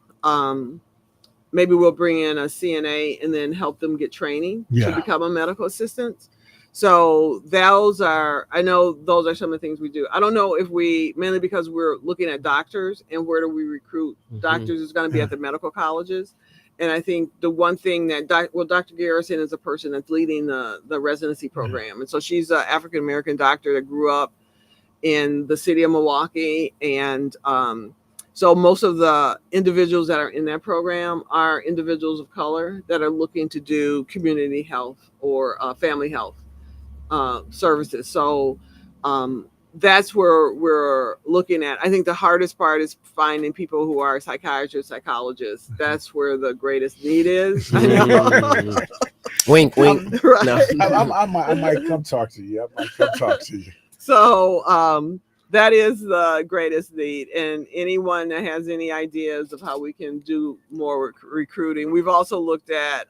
Maybe we'll bring in a CNA and then help them get training to become a medical assistant. So I know those are some of the things we do. I don't know if mainly because we're looking at doctors and where do we recruit doctors is going to be at the medical colleges. And I think the one thing that Dr. Garrison is a person that's leading the residency program. And so she's an African-American doctor that grew up in the city of Milwaukee. And so most of the individuals that are in that program are individuals of color that are looking to do community health or family health services. So that's where we're looking at. I think the hardest part is finding people who are psychiatrists, psychologists. That's where the greatest need is. I know. Wink, wink. Right. No. I might come talk to you. So that is the greatest need. And anyone that has any ideas of how we can do more recruiting. We've also looked at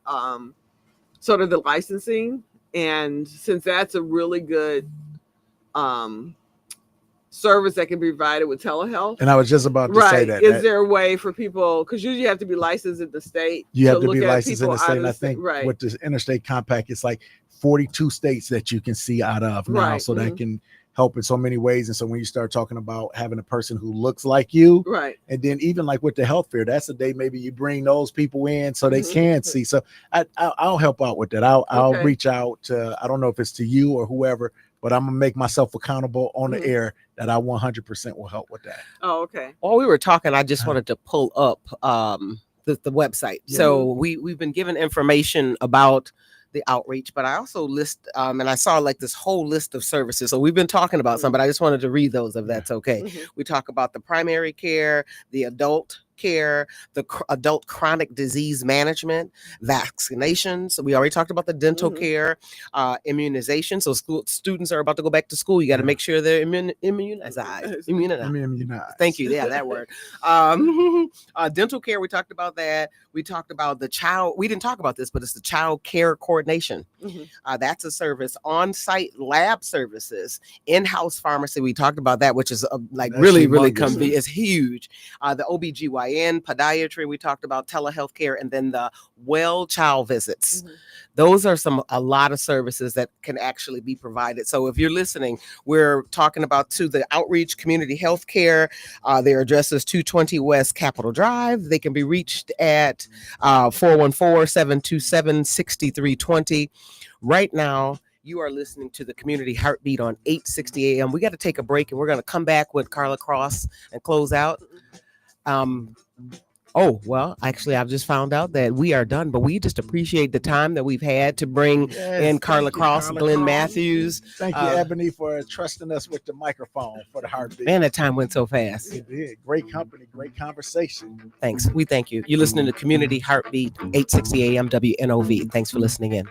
sort of the licensing. And since that's a really good service that can be provided with telehealth. And I was just about to say that. Is there a way for people, because usually you have to be licensed in the state. You have to be licensed in the state. And I think right. with this interstate compact, it's like 42 states that you can see out of now. Right. So that can help in so many ways. And so when you start talking about having a person who looks like you, right. And then even like with the health fair, that's the day maybe you bring those people in so they can see. So I'll help out with that. I'll reach out to, I don't know if it's to you or whoever, but I'm gonna make myself accountable on the air that I 100% will help with that. Oh, okay. While we were talking, I just wanted to pull up the website. Yeah. So we've been given information about the outreach, but I also list and I saw like this whole list of services. So we've been talking about some, but I just wanted to read those if that's okay. We talk about the primary care, the adult care, the adult chronic disease management, vaccinations. We already talked about the dental care, immunization. So students are about to go back to school. You got to make sure they're immunized. Thank you. Yeah, that word. Dental care. We talked about that. We talked about the child. We didn't talk about this, but it's the child care coordination. That's a service. On-site lab services, in-house pharmacy. We talked about that, which is like that's really convenient. It's huge. The OBGYN, podiatry, we talked about telehealth care, and then the well child visits. Those are a lot of services that can actually be provided. So if you're listening, we're talking about to the outreach community health care. Their address is 220 West Capitol Drive. They can be reached at 414-727-6320. Right now, you are listening to the Community Heartbeat on 860 AM. We got to take a break, and we're going to come back with Carla Cross and close out. Oh, well, actually, I've just found out that we are done, but we just appreciate the time that we've had to bring in Carla Cross, Glenn Mathews. Thank you, Ebony, for trusting us with the microphone for the Heartbeat. Man, that time went so fast. It did. Great company, great conversation. Thanks. We thank you. You're listening to Community Heartbeat, 860 AM WNOV. Thanks for listening in.